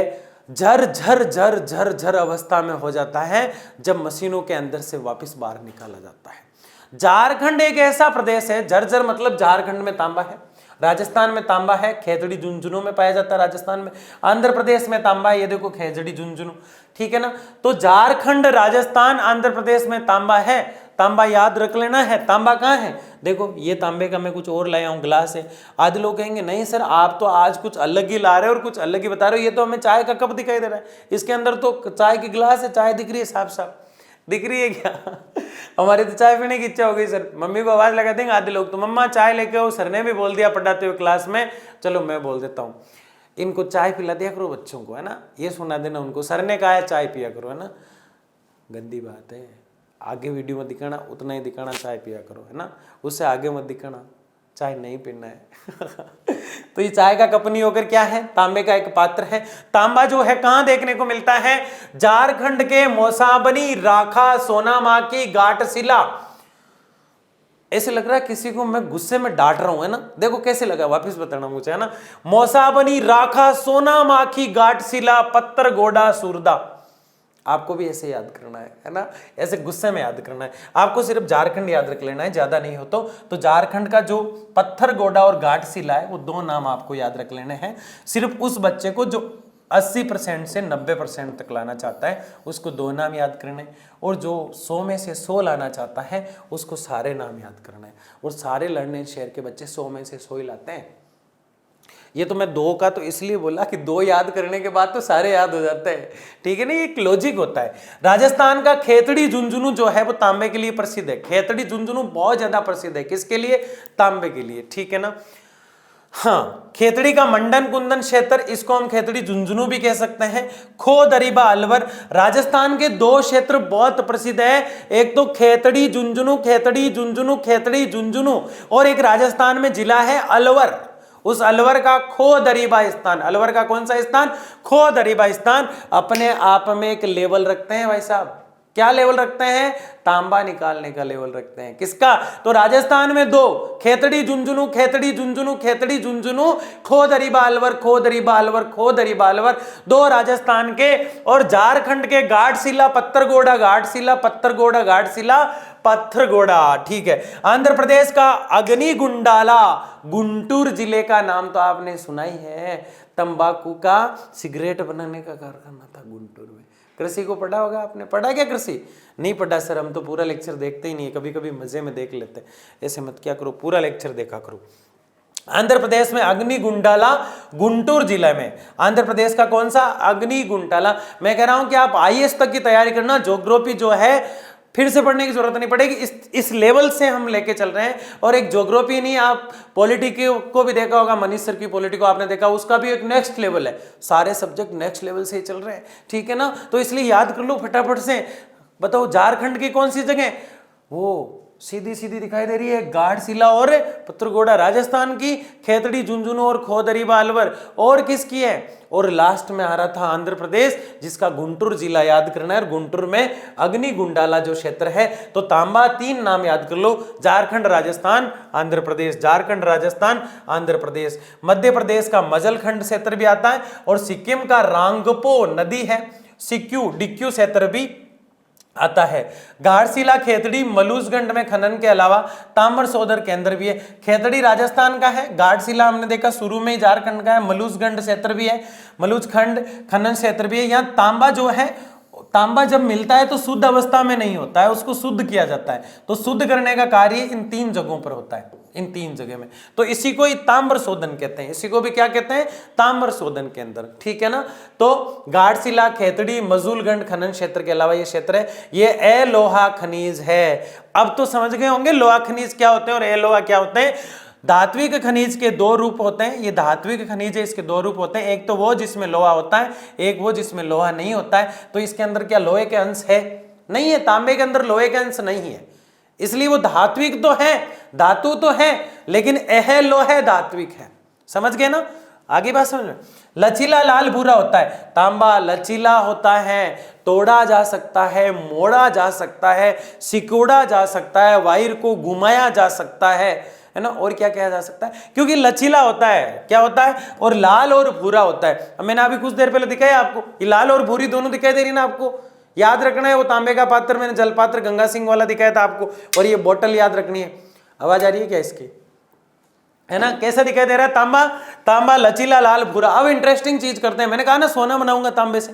झर झर झर झर झर अवस्था में हो जाता है जब मशीनों के अंदर से वापस बाहर निकाला जाता है। झारखंड एक ऐसा प्रदेश है, झरझर मतलब झारखंड में तांबा है, राजस्थान में तांबा है, खेजड़ी झुंझुनू में पाया जाता है राजस्थान में, आंध्र प्रदेश में तांबा है, ये देखो खेजड़ी झुंझुनू, ठीक है ना। तो झारखंड, राजस्थान, आंध्र प्रदेश में तांबा है, तांबा याद रख लेना है। तांबा कहाँ है, देखो ये तांबे का मैं कुछ और लाया हूँ, ग्लास है। आधे लोग कहेंगे नहीं सर आप तो आज कुछ अलग ही ला रहे हो और कुछ अलग ही बता रहे हो, ये तो हमें चाय का कप दिखाई दे रहा है, इसके अंदर तो चाय की गिलास है, चाय दिख रही है, साफ साफ दिख रही है क्या? हमारी तो चाय पीने की इच्छा हो गई सर, मम्मी को आवाज लगा देंगे आधे लोग तो, मम्मा चाय लेके आओ, सर ने भी बोल दिया पढ़ाते हुए क्लास में, चलो मैं बोल देता हूँ, इनको चाय पिला दिया करो बच्चों को, है ना, ये सुना देना उनको, सर ने कहा है चाय पिया करो, है ना। गंदी बात है, आगे वीडियो में दिखाना उतना ही दिखाना, चाय पिया करो, है ना, उससे आगे मत दिखाना चाय नहीं पीना है। तो ये चाय का कप नहीं होकर क्या है, तांबे का एक पात्र है। तांबा जो है कहां देखने को मिलता है, झारखंड के मौसाबनी, राखा, सोनामाखी, घाटशिला। ऐसे लग रहा है किसी को मैं गुस्से में डांट रहा हूं, है ना, देखो कैसे लगा, वापस बताना मुझे, है ना। मौसाबनी, राखा, सोनामाखी, घाटशिला, पत्थरगोड़ा, सुरदा। आपको भी ऐसे याद करना है ना, ऐसे गुस्से में याद करना है। आपको सिर्फ झारखंड याद रख लेना है, ज्यादा नहीं हो तो झारखंड का जो पत्थरगोड़ा और घाटशिला है वो दो नाम आपको याद रख लेने हैं। सिर्फ उस बच्चे को जो 80% से 90% तक लाना चाहता है उसको दो नाम याद करने, और जो 100 में से 100 लाना चाहता है उसको सारे नाम याद करना है। और सारे लर्निंग शेयर के बच्चे 100 में से 100 ही लाते हैं। ये तो मैं दो का तो इसलिए बोला कि दो याद करने के बाद तो सारे याद हो जाते हैं, ठीक है ना, ये एक लॉजिक होता है। राजस्थान का खेतड़ी झुंझुनू जो है वो तांबे के लिए प्रसिद्ध है। खेतड़ी झुंझुनू बहुत ज्यादा प्रसिद्ध है, किसके लिए, तांबे के लिए, ठीक है ना। हाँ, खेतड़ी का मंडन कुंदन क्षेत्र, इसको हम खेतड़ी झुंझुनू भी कह सकते हैं। खो दरीबा अलवर, राजस्थान के दो क्षेत्र बहुत प्रसिद्ध है, एक तो खेतड़ी झुंझुनू, खेतड़ी झुंझुनू, खेतड़ी झुंझुनू, और एक राजस्थान में जिला है अलवर। उस अलवर का खो दरीबा स्थान, अलवर का कौन सा स्थान, खो दरीबा स्थान, अपने आप में एक लेवल रखते हैं भाई साहब। क्या लेवल रखते हैं, तांबा निकालने का लेवल रखते हैं। किसका, तो राजस्थान में दो, खेतड़ी झुंझुनू, खेतड़ी झुंझुनू, खेतड़ी झुंझुनू, खो दरीबा अलवर, खो दरीबा अलवर, खो दरीबा अलवर, दो राजस्थान के। और झारखंड के घाटशिला, पत्थरगोड़ा, घाटशिला, पत्थरगोड़ा, घाटशिला, पत्थरगोड़ा, ठीक है। आंध्र प्रदेश का अग्निगुंडाला, गुंटूर जिले का नाम तो आपने सुना ही है, तंबाकू का सिगरेट बनाने का कारखाना था गुंटूर में। कृषि को पढ़ा होगा आपने, पढ़ा क्या कृषि, नहीं पढ़ा सर, हम तो पूरा लेक्चर देखते ही नहीं है, कभी कभी मजे में देख लेते हैं, ऐसे मत क्या करो, पूरा लेक्चर देखा करो। आंध्र प्रदेश में अग्निगुंडाला, गुंटूर जिला में, आंध्र प्रदेश का कौन सा, अग्निगुंडाला। मैं कह रहा हूं कि आप आईएएस तक की तैयारी करना, ज्योग्राफी जो है फिर से पढ़ने की जरूरत नहीं पड़ेगी, इस लेवल से हम लेके चल रहे हैं। और एक ज्योग्राफी नहीं, आप पॉलिटी को भी देखा होगा, मनीष सर की पॉलिटी को आपने देखा, उसका भी एक नेक्स्ट लेवल है, सारे सब्जेक्ट नेक्स्ट लेवल से ही चल रहे हैं, ठीक है ना। तो इसलिए याद कर लो फटाफट से। बताओ झारखंड की कौन सी जगह, वो सीधी सीधी दिखाई दे रही है, घाटशिला और पत्थरगोड़ा। राजस्थान की खेतड़ी झुंझुनू और खो दरीबा अलवर, और किसकी है, और लास्ट में आ रहा था आंध्र प्रदेश, जिसका गुंटूर जिला याद करना है, और गुंटूर में अग्निगुंडाला जो क्षेत्र है। तो तांबा तीन नाम याद कर लो, झारखंड, राजस्थान, आंध्र प्रदेश, झारखंड, राजस्थान, आंध्र प्रदेश। मध्य प्रदेश का मजलखंड क्षेत्र भी आता है, और सिक्किम का रांगपो नदी है, सिक्यू डिक्यू क्षेत्र भी आता है। घाटशिला, खेतड़ी, मलूजगंड में खनन के अलावा ताम्र शोधन केंद्र भी है। खेतड़ी राजस्थान का है, घाटशिला हमने देखा शुरू में ही झारखंड का है, मलूजगंड क्षेत्र भी है, मलूजखंड खनन क्षेत्र भी है। यहाँ तांबा जो है, तांबा जब मिलता है तो शुद्ध अवस्था में नहीं होता है, उसको शुद्ध किया जाता है। तो शुद्ध करने का कार्य इन तीन जगहों पर होता है, इन तीन जगह में। तो इसी को ही ताम्र शोधन कहते हैं, इसी को भी क्या कहते हैं, ताम्र शोधन केंद्र, ठीक है ना। तो घाटशिला, खेतड़ी, मजूलगंड खनन क्षेत्र के अलावा ये क्षेत्र है, ये अलोहा खनिज है। अब तो समझ गए होंगे लोहा खनिज क्या होते हैं और अलोहा क्या होते हैं। धात्विक खनिज के दो रूप होते हैं, ये धात्विक खनिज है, इसके दो रूप होते हैं, एक तो वो जिसमें लोहा होता है, एक वो जिसमें लोहा नहीं होता है। तो इसके अंदर क्या लोहे के अंश है, नहीं है, तांबे के अंदर लोहे के अंश नहीं है, इसलिए वो धात्विक तो है, धातु तो है, लेकिन अलोह धात्विक है। समझ गए ना, आगे बात समझ में। लचीला लाल भूरा होता है, तांबा लचीला होता है, तोड़ा जा सकता है, मोड़ा जा सकता है, सिकोड़ा जा सकता है, वायर को घुमाया जा सकता है है ना। और क्या कहा जा सकता है, क्योंकि लचीला होता है, क्या होता है, और लाल और भूरा होता है। अब मैंने अभी कुछ देर पहले दिखाया आपको, ये लाल और भूरी दोनों दिखाई दे रही ना आपको, याद रखना है। वो तांबे का पात्र मैंने जलपात्र गंगा सिंह वाला दिखाया था आपको, और ये बोतल याद रखनी है। आवाज आ रही है क्या इसकी, है ना, कैसा दिखाई दे रहा है, तांबा, तांबा लचीला लाल भूरा। अब इंटरेस्टिंग चीज करते हैं, मैंने कहा ना सोना बनाऊंगा तांबे से,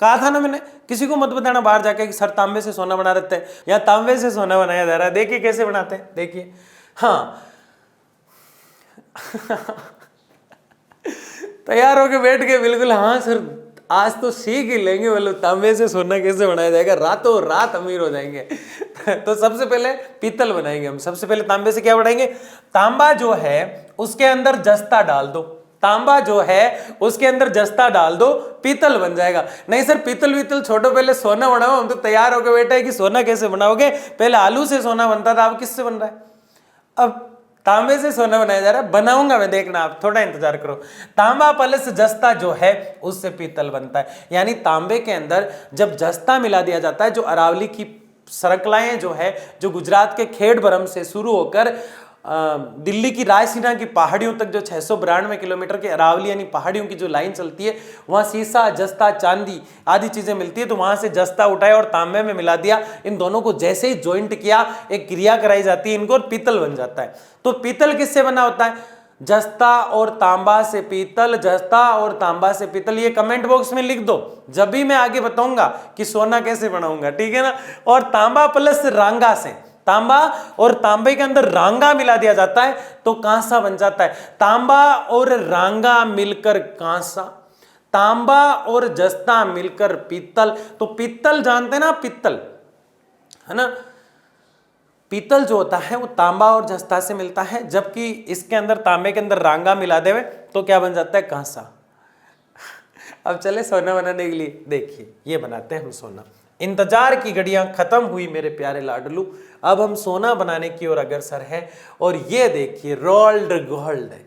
कहा था ना मैंने, किसी को मत बताना बाहर जाके कि सर तांबे से सोना बना रहते हैं या तांबे से सोना बनाया जा रहा है। देखिए कैसे बनाते हैं, देखिए, हाँ तैयार होके बैठ गए बिल्कुल, हाँ सर आज तो सीख ही लेंगे, बोलो तांबे से सोना कैसे बनाया जाएगा, रातों रात अमीर हो जाएंगे। तो सबसे पहले पीतल बनाएंगे हम। सबसे पहले तांबे से क्या बनाएंगे, तांबा जो है उसके अंदर जस्ता डाल दो, तांबा जो है उसके अंदर जस्ता डाल दो, पीतल बन जाएगा। नहीं सर पीतल वीतल छोड़ो, पहले सोना बनाओ। हम तो तैयार होकर बैठे हैं कि सोना कैसे बनाओगे, पहले आलू से सोना बनता था, अब किससे बन रहा है, अब तांबे से सोना बनाया जा रहा है। बनाऊंगा मैं, देखना आप, थोड़ा इंतजार करो। तांबा प्लस जस्ता जो है उससे पीतल बनता है। यानी तांबे के अंदर जब जस्ता मिला दिया जाता है, जो अरावली की सरकलाएं जो है, जो गुजरात के खेड़बरम से शुरू होकर दिल्ली की रायसीना की पहाड़ियों तक जो 692 किलोमीटर के अरावली यानी पहाड़ियों की जो लाइन चलती है, वहां सीसा, जस्ता, चांदी आदि चीजें मिलती है। तो वहां से जस्ता उठाया और तांबे में मिला दिया, इन दोनों को जैसे ही ज्वाइंट किया, एक क्रिया कराई जाती है इनको, और पीतल बन जाता है। तो पीतल किससे बना होता है, जस्ता और तांबा से पीतल, जस्ता और तांबा से पीतल। ये कमेंट बॉक्स में लिख दो, जब भी मैं आगे बताऊंगा कि सोना कैसे बनाऊंगा, ठीक है ना। और तांबा प्लस रांगा से, तांबा और तांबे के अंदर रांगा मिला दिया जाता है तो कांसा बन जाता है। तांबा और रांगा मिलकर कांसा, तांबा और जस्ता मिलकर पीतल। तो पीतल जानते हैं ना, पीतल है ना, पीतल जो होता है वो तांबा और जस्ता से मिलता है, जबकि इसके अंदर तांबे के अंदर रांगा मिला देवे तो क्या बन जाता है, कांसा। अब चले सोना बनाने के लिए, देखिए ये बनाते हैं हम सोना। इंतजार की घड़ियां खत्म हुई मेरे प्यारे लाडलू, अब हम सोना बनाने की ओर अग्रसर है। और ये देखिए रोल्ड गोल्ड है,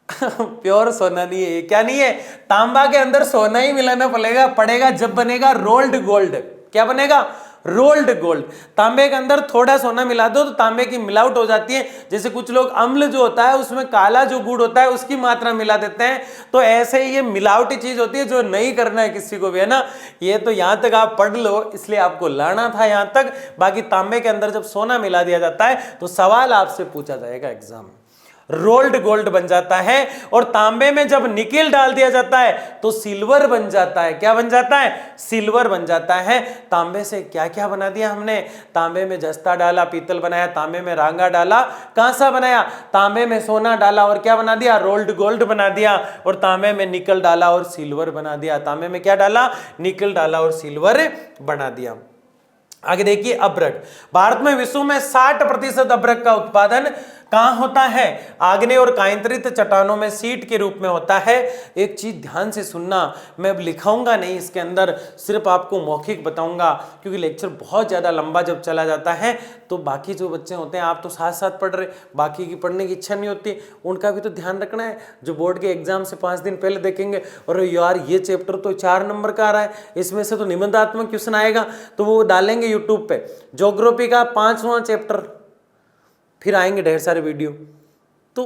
प्योर सोना नहीं है ये, क्या नहीं है, तांबा के अंदर सोना ही मिलाना पड़ेगा जब बनेगा रोल्ड गोल्ड। क्या बनेगा, रोल्ड गोल्ड। तांबे के अंदर थोड़ा सोना मिला दो तो तांबे की मिलावट हो जाती है। जैसे कुछ लोग अम्ल जो होता है उसमें काला जो गुड़ होता है उसकी मात्रा मिला देते हैं, तो ऐसे ही ये मिलावटी चीज होती है जो नहीं करना है किसी को भी, है ना। ये तो यहां तक आप पढ़ लो, इसलिए आपको लाना था यहां तक। बाकी तांबे के अंदर जब सोना मिला दिया जाता है तो सवाल आपसे पूछा जाएगा एग्जाम में, रोल्ड गोल्ड बन जाता है। और तांबे में जब निकेल डाल दिया जाता है तो सिल्वर बन जाता है। क्या बन जाता है, सिल्वर बन जाता है। तांबे से क्या क्या बना दिया हमने, तांबे में जस्ता डाला, पीतल बनाया, तांबे में रांगा डाला, कांसा बनाया, तांबे में सोना डाला और क्या बना दिया, रोल्ड गोल्ड बना दिया। और तांबे में निकल डाला और सिल्वर बना दिया। तांबे में क्या डाला, निकल डाला और सिल्वर बना दिया। आगे देखिए अभ्रक। भारत में विश्व में 60% अभ्रक का उत्पादन कहां होता है, आग्नेय और कायंत्रित चट्टानों में सीट के रूप में होता है। एक चीज ध्यान से सुनना, मैं अब लिखाऊंगा नहीं इसके अंदर, सिर्फ आपको मौखिक बताऊंगा, क्योंकि लेक्चर बहुत ज्यादा लंबा जब चला जाता है तो बाकी जो बच्चे होते हैं, आप तो साथ साथ पढ़ रहे, बाकी की पढ़ने की इच्छा नहीं होती, उनका भी तो ध्यान रखना है। जो बोर्ड के एग्जाम से 5 दिन पहले देखेंगे, और यार ये चैप्टर तो 4 नंबर का आ रहा है, इसमें से तो निबंधात्मक क्वेश्चन आएगा, तो वो डालेंगे यूट्यूब पे। ज्योग्राफी का 5वां चैप्टर, फिर आएंगे ढेर सारे वीडियो। तो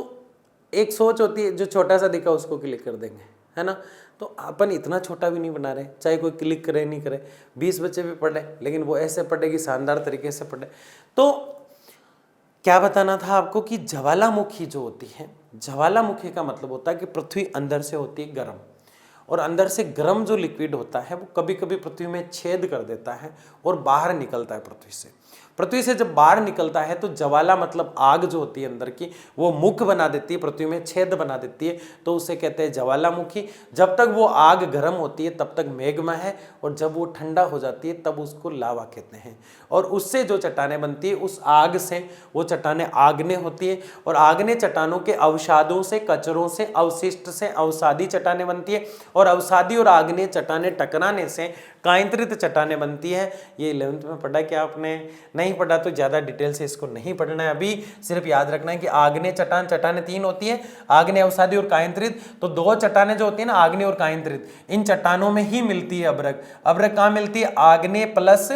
एक सोच होती है, जो छोटा सा दिखा उसको क्लिक कर देंगे, है ना। तो अपन इतना छोटा भी नहीं बना रहे, चाहे कोई क्लिक करे नहीं करे, 20 बच्चे भी पढ़े, लेकिन वो ऐसे पढ़े कि शानदार तरीके से पढ़े। तो क्या बताना था आपको कि ज्वालामुखी जो होती है, ज्वालामुखी का मतलब होता है कि पृथ्वी अंदर से होती है गर्म, और अंदर से गर्म जो लिक्विड होता है वो कभी कभी पृथ्वी में छेद कर देता है और बाहर निकलता है पृथ्वी से। पृथ्वी से जब बाहर निकलता है तो ज्वाला मतलब आग जो होती है अंदर की, वो मुख बना देती है, पृथ्वी में छेद बना देती है, तो उसे कहते हैं ज्वालामुखी। जब तक वो आग गर्म होती है तब तक मैग्मा है, और जब वो ठंडा हो जाती है तब उसको लावा कहते हैं। और उससे जो चट्टानें बनती है, उस आग से वो चट्टानें आग्नेय होती है, और आग्नेय चट्टानों के अवसादों से, कचरों से, अवशिष्ट से अवसादी चट्टानें बनती है, और अवसादी और आग्नेय चट्टानें टकराने से कायंत्रित चट्टानें बनती है। ये 11th में पढ़ा, क्या आपने नहीं पढ़ा तो ज़्यादा डिटेल से इसको नहीं पढ़ना है अभी, सिर्फ याद रखना है कि आग्नेय चट्टान, चट्टानें 3 होती है, आग्नेय, अवसादी और कायंत्रित। तो 2 चट्टानें जो होती है ना, आग्नेय और कायंत्रित, इन चट्टानों में ही मिलती है अभ्रक। अभ्रक कहाँ मिलती है, आग्नेय प्लस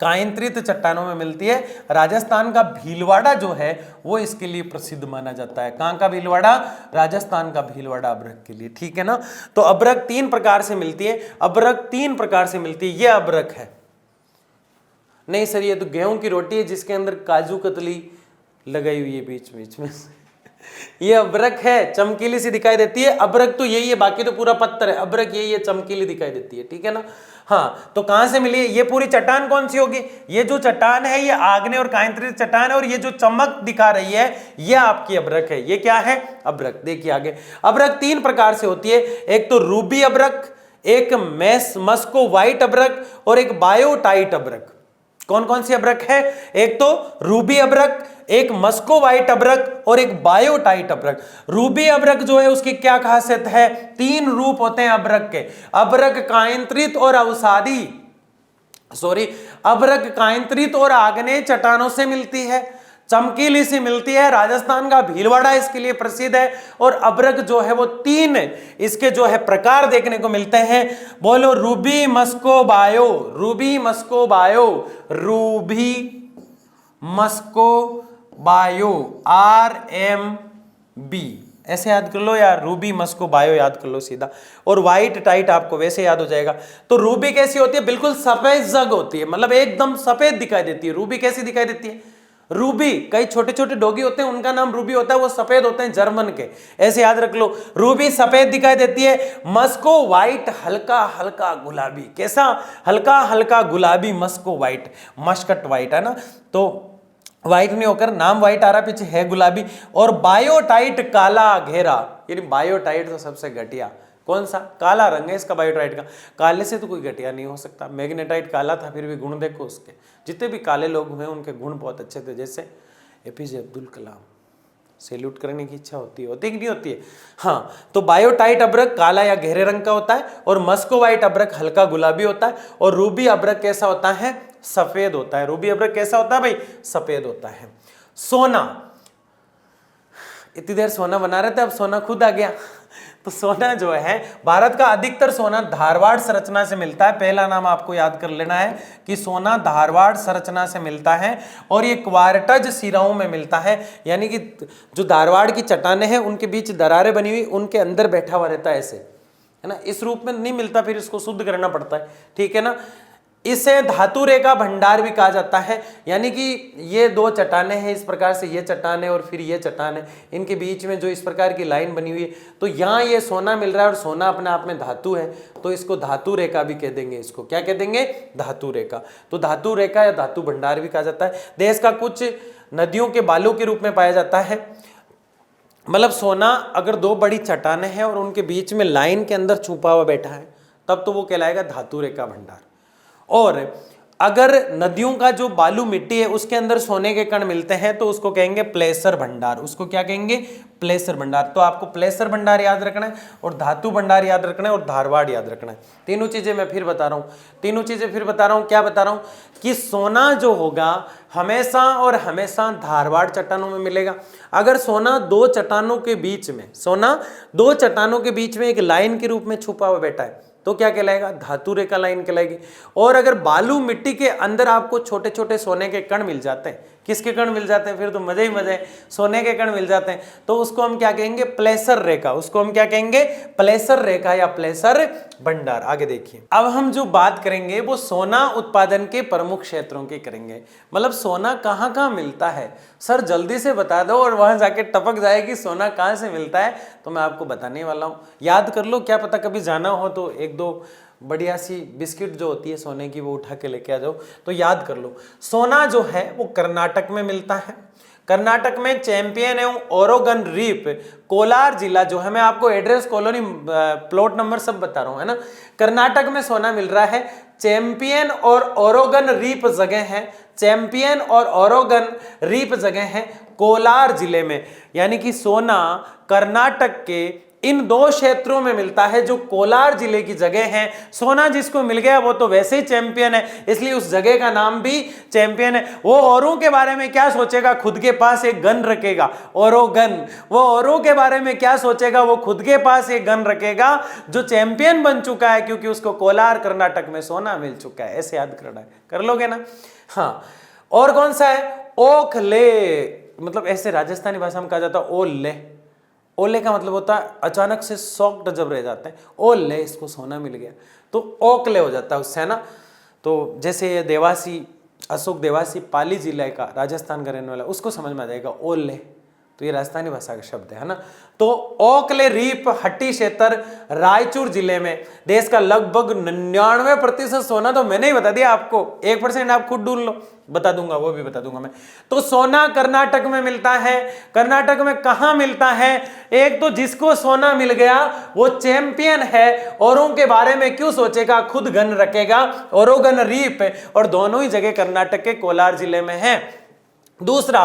कायंत्रित चट्टानों में मिलती है। राजस्थान का भीलवाड़ा जो है वो इसके लिए प्रसिद्ध माना जाता है। कहां का भीलवाड़ा? राजस्थान का भीलवाड़ा अभ्रक के लिए, ठीक है ना। तो अभ्रक 3 प्रकार से मिलती है, अभ्रक 3 प्रकार से मिलती है। ये अभ्रक है, नहीं सर ये तो गेहूं की रोटी है जिसके अंदर काजू कतली लगाई हुई है बीच बीच में ये अभ्रक है, चमकीली सी दिखाई देती है। अभ्रक तो यही है, बाकी तो पूरा पत्थर है। अभ्रक यही है, चमकीली दिखाई देती है, ठीक है ना। हाँ, तो कहां से मिली है ये पूरी चट्टान? कौन सी होगी? ये जो चट्टान है ये आग्नेय और कायंत्रित चट्टान है, और ये जो चमक दिखा रही है ये आपकी अभ्रक है। ये क्या है? अभ्रक। देखिए आगे, अभ्रक 3 प्रकार से होती है। एक तो रूबी अभ्रक, एक मस्को व्हाइट अभ्रक और एक बायोटाइट अभ्रक। कौन कौन सी अभ्रक है? एक तो रूबी अभ्रक, एक मस्को व्हाइट अभ्रक और एक बायोटाइट अभ्रक। रूबी अभ्रक जो है उसकी क्या खासियत है? 3 रूप होते हैं अभ्रक के। अभ्रक कायंत्रित और अवसादी अभ्रक कायंत्रित और आग्नेय चट्टानों से मिलती है, चमकीली सी मिलती है। राजस्थान का भीलवाड़ा इसके लिए प्रसिद्ध है। और अभ्रक जो है वो 3 इसके जो है प्रकार देखने को मिलते हैं। बोलो Ruby Moscow bio, Ruby Moscow bio, Ruby Moscow bio, RMB ऐसे याद कर लो यार, रूबी मस्को बायो याद कर लो सीधा। और व्हाइट टाइट आपको वैसे याद हो जाएगा। तो रूबी कैसी होती है? बिल्कुल सफेद जग होती है, मतलब एकदम सफेद दिखाई देती है। रूबी कैसी दिखाई देती है? रूबी, कई छोटे छोटे डॉगी होते हैं उनका नाम रूबी होता है, वो सफेद होते हैं जर्मन के, ऐसे याद रख लो। रूबी सफेद दिखाई देती है। मस्को व्हाइट हल्का हल्का गुलाबी, कैसा? हल्का हल्का गुलाबी मस्को व्हाइट, मस्कट व्हाइट है ना। तो व्हाइट नहीं होकर नाम व्हाइट आ रहा, पीछे है गुलाबी। और बायोटाइट काला घेरा, यानी बायोटाइट तो सबसे घटिया। कौन सा? काला रंग है इसका बायोटाइट का, काले से तो कोई घटिया नहीं हो सकता। मैग्नेटाइट काला था, फिर भी गुण देखो उसके, जितने भी काले लोग हुए उनके गुण बहुत अच्छे थे। जैसे APJ अब्दुल कलाम, सैल्यूट करने की इच्छा होती है कि नहीं होती है? हाँ, तो बायोटाइट अभ्रक काला या गहरे रंग का होता है, और मस्को व्हाइट अभ्रक हल्का गुलाबी होता है, और रूबी अभ्रक कैसा होता है? सफेद होता है। रूबी अभ्रक कैसा होता है भाई? सफेद होता है। सोना, इतनी देर सोना बना रहे थे, अब सोना खुद आ गया। तो सोना जो है, भारत का अधिकतर सोना धारवाड़ संरचना से मिलता है। पहला नाम आपको याद कर लेना है कि सोना धारवाड़ संरचना से मिलता है, और ये क्वार्टज सिराओं में मिलता है, यानी कि जो धारवाड़ की चट्टानें हैं उनके बीच दरारें बनी हुई, उनके अंदर बैठा हुआ रहता है ऐसे, है ना। इस रूप में नहीं मिलता, फिर इसको शुद्ध करना पड़ता है, ठीक है ना। इसे धातु रेखा भंडार भी कहा जाता है, यानी कि ये 2 चट्टानें हैं इस प्रकार से, ये चट्टान है और फिर ये चट्टान है, इनके बीच में जो इस प्रकार की लाइन बनी हुई है, तो यहाँ ये सोना मिल रहा है, और सोना अपने आप में धातु है, तो इसको धातु रेखा भी कह देंगे। इसको क्या कह देंगे? धातु रेखा। तो धातु रेखा या धातु भंडार भी कहा जाता है। देश का कुछ नदियों के बालू के रूप में पाया जाता है। मतलब सोना अगर 2 बड़ी चट्टानें हैं और उनके बीच में लाइन के अंदर छुपा हुआ बैठा है, तब तो वो कहलाएगा धातु रेखा भंडार। और अगर नदियों का जो बालू मिट्टी है उसके अंदर सोने के कण मिलते हैं, तो उसको कहेंगे प्लेसर भंडार। उसको क्या कहेंगे? प्लेसर भंडार। तो आपको प्लेसर भंडार याद रखना है, और धातु भंडार याद रखना है, और धारवाड़ याद रखना है। तीनों चीजें मैं फिर बता रहा हूं, तीनों चीजें फिर बता रहा हूं। क्या बता रहा हूं? कि सोना जो होगा हमेशा और हमेशा धारवाड़ चट्टानों में मिलेगा। अगर सोना 2 चट्टानों के बीच में, सोना 2 चट्टानों के बीच में एक लाइन के रूप में छुपा हुआ बैठा है, तो क्या कहलाएगा? धातु रेखा लाइन कहलाएगी। और अगर बालू मिट्टी के अंदर आपको छोटे छोटे सोने के कण मिल जाते हैं, किसके कण मिल जाते हैं? फिर तो मजे ही मजे हैं, सोने के कण मिल जाते हैं, तो उसको हम क्या कहेंगे? प्लेसर रेखा। उसको हम क्या कहेंगे? प्लेसर रेखा या प्लेसर भंडार। आगे देखिए, अब हम जो बात करेंगे वो सोना उत्पादन के प्रमुख क्षेत्रों की करेंगे। मतलब सोना कहाँ कहाँ मिलता है? सर जल्दी से बता दो, और वहां जाके टपक जाएगी सोना कहाँ से मिलता है, तो मैं आपको बताने वाला हूँ। याद कर लो, क्या पता कभी जाना हो तो 1-2 बढ़िया सी बिस्किट जो होती है सोने की वो उठा के लेके आ जाओ। तो याद कर लो, सोना जो है वो कर्नाटक में मिलता है। कर्नाटक में चैंपियन एवं ओरेगन रीप, कोलार जिला जो है, मैं आपको एड्रेस, कॉलोनी, प्लॉट नंबर सब बता रहा हूं, है ना। कर्नाटक में सोना मिल रहा है। चैंपियन और ओरेगन रीप जगह है, चैंपियन और ओरेगन रीप जगह है कोलार जिले में। यानी कि सोना कर्नाटक के इन दो क्षेत्रों में मिलता है जो कोलार जिले की जगह है। सोना जिसको मिल गया वो तो वैसे ही चैंपियन है, इसलिए उस जगह का नाम भी चैंपियन है। वो औरों के बारे में क्या सोचेगा, खुद के पास एक गन रखेगा, औरों गन। वो औरों के बारे में क्या सोचेगा, वो खुद के पास एक गन रखेगा जो चैंपियन बन चुका है, क्योंकि उसको कोलार कर्नाटक में सोना मिल चुका है। ऐसे याद करना है, कर लोगे ना। हाँ, और कौन सा है, ओखले, मतलब ऐसे राजस्थानी भाषा में कहा जाता है ओले। ओले का मतलब होता है अचानक से शॉक्ड जब रह जाते हैं, ओले इसको सोना मिल गया, तो ओकले हो जाता है उससे, है ना। तो जैसे ये देवासी, अशोक देवासी पाली जिले का, राजस्थान का रहने वाला, उसको समझ में आ जाएगा ओले, तो ये राजस्थानी भाषा का शब्द है ना। तो ओकले रीप हट्टी क्षेत्र रायचूर जिले में देश का लगभग 99% सोना, तो मैंने ही बता दिया आपको, 1% आप खुद ढूंढ लो, बता दूंगा, वो भी बता दूंगा मैं। तो सोना कर्नाटक में मिलता है। कर्नाटक में कहां मिलता है, एक तो जिसको सोना मिल गया वो चैंपियन है, औरों के बारे में क्यों सोचेगा, खुद गन रखेगा, औरों गन रीप, और दोनों ही जगह कर्नाटक के कोलार जिले में है। दूसरा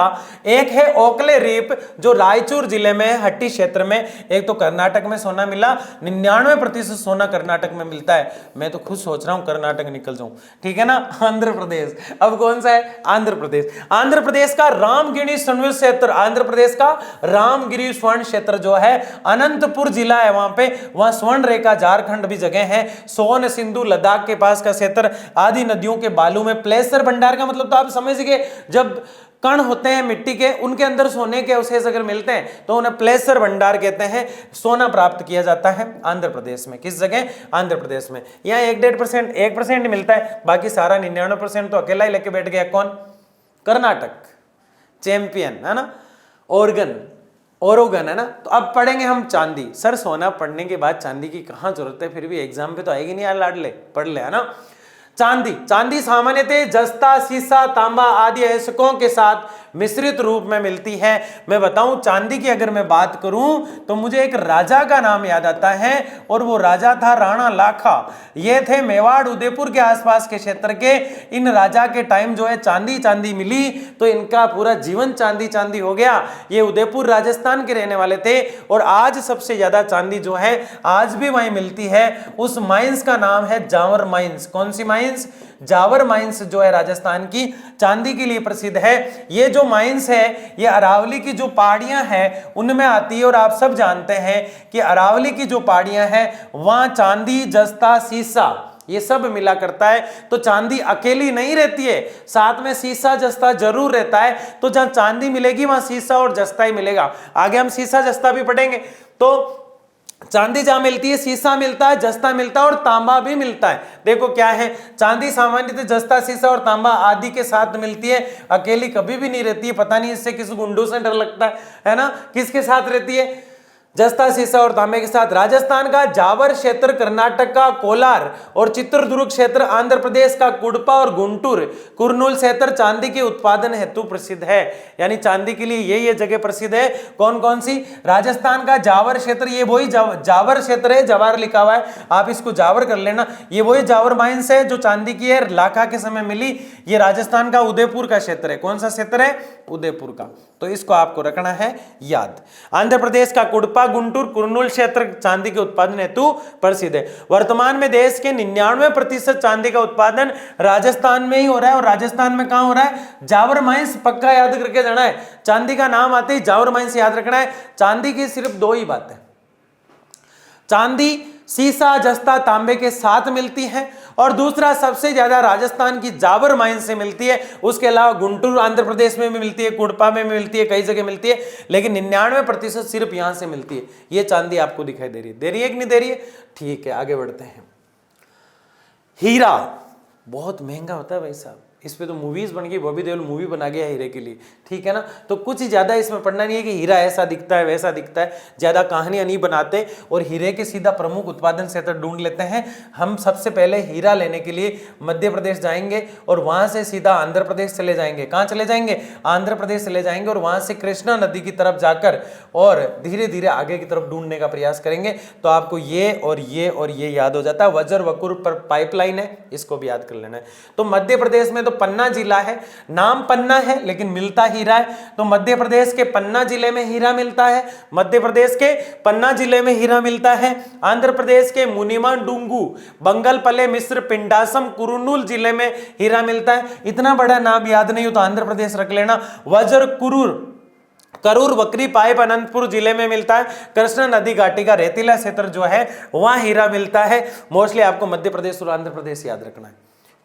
एक है ओकले रीप जो रायचूर जिले में हट्टी क्षेत्र में। एक तो कर्नाटक में सोना मिला, 99% सोना कर्नाटक में मिलता है। मैं तो खुद सोच रहा हूं कर्नाटक निकल जाऊं, ठीक है ना। आंध्र प्रदेश, अब कौन सा है, आंध्र प्रदेश। आंध्र प्रदेश का रामगिरी स्वर्ण क्षेत्र, आंध्र प्रदेश का रामगिरी स्वर्ण क्षेत्र जो है अनंतपुर जिला है, वहां स्वर्ण रेखा झारखंड भी जगह है। सोन सिंधु लद्दाख के पास का क्षेत्र, आदि नदियों के बालू में प्लेसर भंडार का मतलब तो आप समझ गए, जब कण होते हैं मिट्टी के, उनके अंदर सोने के अवशेष अगर मिलते हैं तो उन्हें प्लेसर भंडार कहते हैं। सोना प्राप्त किया जाता है आंध्र प्रदेश में। किस जगह, आंध्र प्रदेश में। यहाँ 1% मिलता है, बाकी सारा 99% तो अकेला ही लेके बैठ गया। कौन, कर्नाटक, चैंपियन, है ना। ओरोगन है ना। तो अब पढ़ेंगे हम चांदी। सर सोना पढ़ने के बाद चांदी की कहां जरूरत है, फिर भी एग्जाम पे तो आएगी नहीं यार, लाडले, पढ़ ले, है ना। चांदी सामान्यतः जस्ता, सीसा, तांबा आदि अयस्कों के साथ मिश्रित रूप में मिलती है। मैं बताऊं चांदी की अगर मैं बात करूं तो मुझे एक राजा का नाम याद आता है, और वो राजा था राणा लाखा। ये थे मेवाड़ उदयपुर के आसपास के क्षेत्र के। इन राजा के टाइम जो है चांदी मिली तो इनका पूरा जीवन चांदी हो गया। ये उदयपुर राजस्थान के रहने वाले थे, और आज सबसे ज्यादा चांदी जो है आज भी वहीं मिलती है। उस माइंस का नाम है जावर माइंस। कौन सी माइंस, जावर माइंस जो है राजस्थान की चांदी के लिए प्रसिद्ध है। ये जो माइंस है ये अरावली की जो पहाड़ियां हैं उनमें आती है, और आप सब जानते हैं कि अरावली की जो पहाड़ियां हैं वहां चांदी, जस्ता, सीसा ये सब मिला करता है। तो चांदी अकेली नहीं रहती है, साथ में सीसा जस्ता जरूर रहता है। तो जहां चांदी मिलेगी वहां सीसा और जस्ता ही मिलेगा। आगे हम सीसा जस्ता भी पढ़ेंगे। तो चांदी जहां मिलती है सीसा मिलता है, जस्ता मिलता है और तांबा भी मिलता है। देखो क्या है, चांदी सामान्यतः जस्ता, सीसा और तांबा आदि के साथ मिलती है, अकेली कभी भी नहीं रहती है। पता नहीं इससे किस गुंडों से डर लगता है ना। किसके साथ रहती है, जस्ता, सीसा और तांबे के साथ। राजस्थान का जावर क्षेत्र, कर्नाटक का कोलार और चित्रदुर्ग क्षेत्र, आंध्र प्रदेश का कुडपा और गुंटूर कुर्नूल क्षेत्र चांदी के उत्पादन हेतु प्रसिद्ध है। यानी चांदी के लिए ये जगह प्रसिद्ध है। कौन कौन सी, राजस्थान का जावर क्षेत्र, ये वही जावर क्षेत्र है, जवार लिखा हुआ है, आप इसको जावर कर लेना। ये वही जावर माइंस है जो चांदी की है, लाखा के समय मिली। ये राजस्थान का उदयपुर का क्षेत्र है। कौन सा क्षेत्र है, उदयपुर का। तो इसको आपको रखना है याद। आंध्र प्रदेश का कुडपा, गुंटूर, कुर्नूल क्षेत्र चांदी के उत्पादन हेतु प्रसिद्ध है। वर्तमान में देश के 99% चांदी का उत्पादन राजस्थान में ही हो रहा है। और राजस्थान में कहां हो रहा है, जावर माइंस। पक्का याद करके जाना है, चांदी का नाम आते ही जावर माइंस याद रखना है। चांदी की सिर्फ दो ही बातें, चांदी सीसा, जस्ता, तांबे के साथ मिलती है, और दूसरा सबसे ज्यादा राजस्थान की जावर माइन से मिलती है। उसके अलावा गुंटूर आंध्र प्रदेश में भी मिलती है, कुडपा में भी मिलती है, कई जगह मिलती है, लेकिन 99% सिर्फ यहां से मिलती है। ये चांदी आपको दिखाई दे रही है कि नहीं दे रही है। ठीक है, आगे बढ़ते हैं। हीरा बहुत महंगा होता है भाई साहब, इस पे तो मूवीज बन गई, बॉबी देओल मूवी बना गया हीरे के लिए, ठीक है ना। तो कुछ ज्यादा इसमें पढ़ना नहीं है कि हीरा ऐसा दिखता है वैसा दिखता है, ज्यादा कहानियां नहीं बनाते, और हीरे के सीधा प्रमुख उत्पादन क्षेत्र ढूंढ लेते हैं। हम सबसे पहले हीरा लेने के लिए मध्य प्रदेश जाएंगे, और वहां से सीधा आंध्र प्रदेश चले जाएंगे। कहां चले जाएंगे, आंध्र प्रदेश चले जाएंगे, और वहां से कृष्णा नदी की तरफ जाकर और धीरे धीरे आगे की तरफ ढूंढने का प्रयास करेंगे। तो आपको ये और ये और ये याद हो जाता है। वज्र वकुर पर पाइपलाइन है, इसको भी याद कर लेना है। तो मध्य प्रदेश में तो पन्ना जिला है, नाम पन्ना है लेकिन मिलता हीरा है। तो मध्य प्रदेश के पन्ना जिले में हीरा मिलता है, मध्य प्रदेश के पन्ना जिले में हीरा मिलता है। आंध्र प्रदेश के मुनिमांडुंगु, बंगलपल्ले, मिस्र, पिंडासम, कुरुनूल जिले में हीरा मिलता है। इतना बड़ा नाम याद नहीं हो तो आंध्र प्रदेश रख लेना। वज्र करूर बकरी पाइप अनंतपुर जिले में मिलता है। कृष्णा नदी घाटी का रेतीला क्षेत्र जो है वहां हीरा मिलता है। मोस्टली आपको मध्य प्रदेश और आंध्र प्रदेश याद रखना है,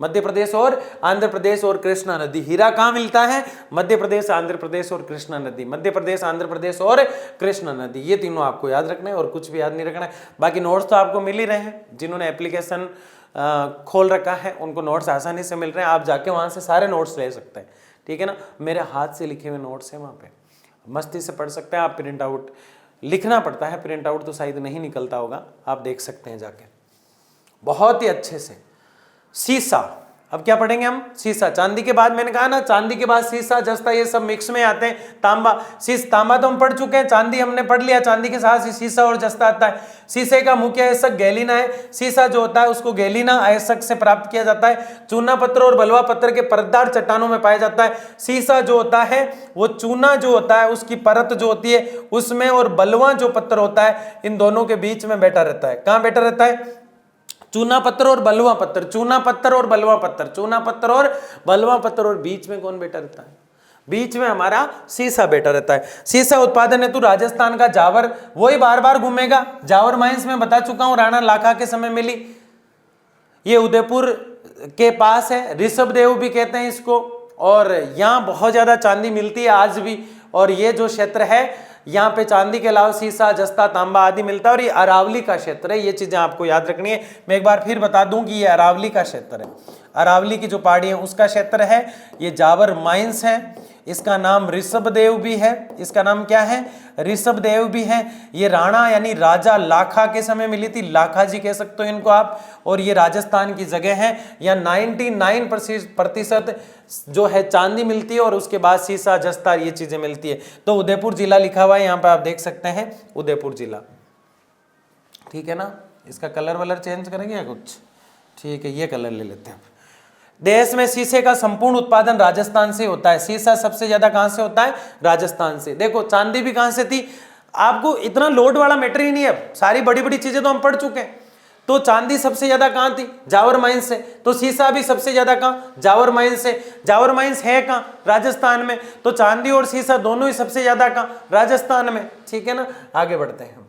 मध्य प्रदेश और आंध्र प्रदेश और कृष्णा नदी। हीरा कहां मिलता है? मध्य प्रदेश, आंध्र प्रदेश और कृष्णा नदी, मध्य प्रदेश, आंध्र प्रदेश और कृष्णा नदी, ये तीनों आपको याद रखना है और कुछ भी याद नहीं रखना है। बाकी नोट्स तो आपको मिल ही रहे हैं, जिन्होंने एप्लीकेशन खोल रखा है उनको नोट्स आसानी से मिल रहे हैं, आप जाके वहां से सारे नोट्स ले सकते हैं, ठीक है ना। मेरे हाथ से लिखे हुए नोट्स हैं, वहां पे मस्ती से पढ़ सकते हैं आप। प्रिंट आउट लिखना पड़ता है, प्रिंट आउट तो शायद नहीं निकलता होगा, आप देख सकते हैं जाके बहुत ही अच्छे से। शीशा, अब क्या पढ़ेंगे हम? शीशा। चांदी के बाद मैंने कहा ना, चांदी के बाद शीशा, जस्ता, ये सब मिक्स में आते हैं। तांबा, तांबा तो हम पढ़ चुके हैं, चांदी हमने पढ़ लिया, चांदी के साथ शीशा और जस्ता आता है। शीशे का मुख्य आयस्क गैलिना है। शीशा जो होता है उसको गैलिना आयस्क से प्राप्त किया जाता है। चूना पत्थर और बलुआ पत्थर के परतदार चट्टानों में पाया जाता है। शीशा जो होता है वो चूना जो होता है उसकी परत जो होती है उसमें, और बलुआ जो पत्थर होता है इन दोनों के बीच में बैठा रहता है। कहां बैठा रहता है? चूना पत्थर और बलुआ पत्थर, चूना पत्थर और बलुआ पत्थर, चूना पत्थर और बलुआ पत्थर, और बीच में कौन बैठा रहता है? बीच में हमारा शीशा बैठा रहता है। शीशा उत्पादन हेतु राजस्थान का जावर, वही बार बार घूमेगा। जावर माइंस में बता चुका हूं, राणा लाखा के समय मिली, ये उदयपुर के पास है, ऋषभ देव भी कहते हैं इसको, और यहाँ बहुत ज्यादा चांदी मिलती है आज भी। और ये जो क्षेत्र है यहाँ पे चांदी के अलावा शीशा, जस्ता, तांबा आदि मिलता है, और ये अरावली का क्षेत्र है। ये चीजें आपको याद रखनी है। मैं एक बार फिर बता दूं कि ये अरावली का क्षेत्र है, अरावली की जो पहाड़ी है उसका क्षेत्र है। ये जावर माइंस है, इसका नाम ऋषभ देव भी है। इसका नाम क्या है? ऋषभ देव भी है। ये राणा यानी राजा लाखा के समय मिली थी, लाखा जी कह सकते हो इनको आप। और ये राजस्थान की जगह है। यहाँ 99% जो है चांदी मिलती है, और उसके बाद शीशा, जस्ता, ये चीजें मिलती है। तो उदयपुर जिला लिखा हुआ है यहाँ पे, आप देख सकते हैं उदयपुर जिला, ठीक है ना। इसका कलर वलर चेंज करेंगे या कुछ? ठीक है, ये कलर ले लेते हैं। देश में शीशे का संपूर्ण उत्पादन राजस्थान से होता है। शीशा सबसे ज्यादा कहां से होता है? राजस्थान से। देखो चांदी भी कहां से थी, आपको इतना लोड वाला मैटर ही नहीं है, सारी बड़ी बड़ी चीजें तो हम पढ़ चुके हैं। तो चांदी सबसे ज्यादा कहां थी? जावर माइंस से। तो शीशा भी सबसे ज्यादा कहां? जावर माइंस से। जावर माइंस है कहां? राजस्थान में। तो चांदी और शीशा दोनों ही सबसे ज्यादा कहां? राजस्थान में, ठीक है ना। आगे बढ़ते हैं।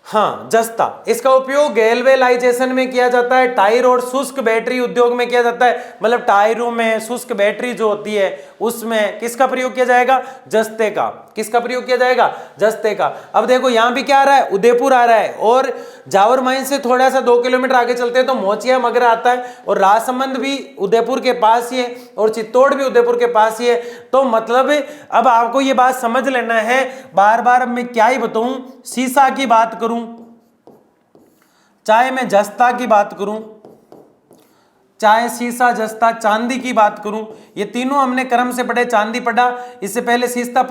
हाँ, जस्ता, इसका उपयोग गैल्वेनाइजेशन में किया जाता है, टायर और शुष्क बैटरी उद्योग में किया जाता है। मतलब टायरों में शुष्क बैटरी जो होती है उसमें किसका प्रयोग किया जाएगा? जस्ते का। किसका प्रयोग किया जाएगा? जस्ते का। अब देखो यहां भी क्या आ रहा है? उदयपुर आ रहा है, और जावर माइन से थोड़ा सा 2 किलोमीटर आगे चलते हैं तो मोचिया मगरा आता है, और राजसमंद भी उदयपुर के पास ही है, और चित्तौड़ भी उदयपुर के पास ही है। तो मतलब अब आपको ये बात समझ लेना है, बार बार अब मैं क्या ही बताऊं, शीशा की बात करूं चाहे मैं जस्ता की बात करूं, चाहे शीशा, जस्ता, चांदी की बात करूं, ये तीनों हमने क्रम से पढ़े। चांदी पढ़ा, इससे पहले शीशा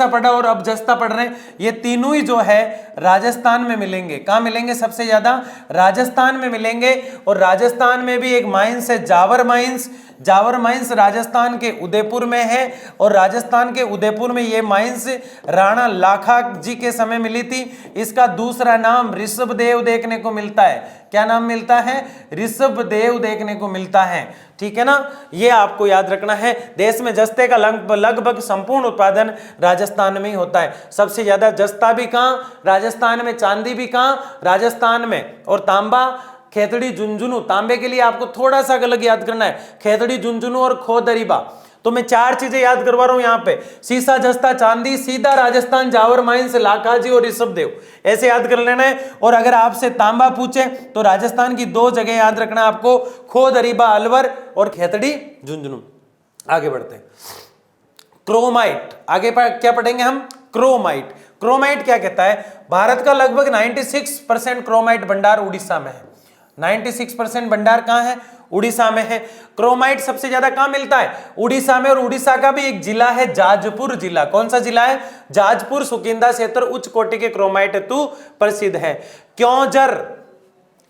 पढ़ा, और अब जस्ता पढ़ रहे हैं। ये तीनों ही जो है राजस्थान में मिलेंगे। कहां मिलेंगे? सबसे ज्यादा राजस्थान में मिलेंगे। और राजस्थान में भी एक माइंस है जावर माइंस। जावर माइंस राजस्थान के उदयपुर में है, और राजस्थान के उदयपुर में ये माइंस राणा लाखा जी के समय मिली थी। इसका दूसरा नाम ऋषभ देव देखने को मिलता है। क्या नाम मिलता है? ऋषभ देव देखने को मिलता है, ठीक है ना। ये आपको याद रखना है। देश में जस्ते का लगभग संपूर्ण उत्पादन राजस्थान में ही होता है। सबसे ज्यादा जस्ता भी कहां? राजस्थान में। चांदी भी कहां? राजस्थान में। और तांबा, खेतड़ी, झुंझुनू, तांबे के लिए आपको थोड़ा सा अलग याद करना है, खेतड़ी, झुंझुनू और खोदरीबा। तो मैं 4 चीजें याद करवा रहा हूं यहाँ पे, शीशा, जस्ता, चांदी, सीधा राजस्थान, जावर माइंस, लाखाजी और ऋषभ देव, ऐसे याद कर लेना है। और अगर आपसे तांबा पूछे तो राजस्थान की 2 जगह याद रखना है आपको, खोदरीबा अलवर और खेतड़ी झुंझुनू। आगे बढ़ते हैं। क्रोमाइट, आगे क्या पढ़ेंगे हम? क्रोमाइट। क्रोमाइट क्या कहता है? भारत का लगभग 96% क्रोमाइट भंडार उड़ीसा में है। 96% भंडार कहां है? उड़ीसा में है। क्रोमाइट सबसे ज्यादा कहां मिलता है? उड़ीसा में। और उड़ीसा का भी एक जिला है जाजपुर जिला। कौन सा जिला है? जाजपुर। सुकिंदा क्षेत्र उच्च कोटि के क्रोमाइट हेतु प्रसिद्ध है। क्योंझर,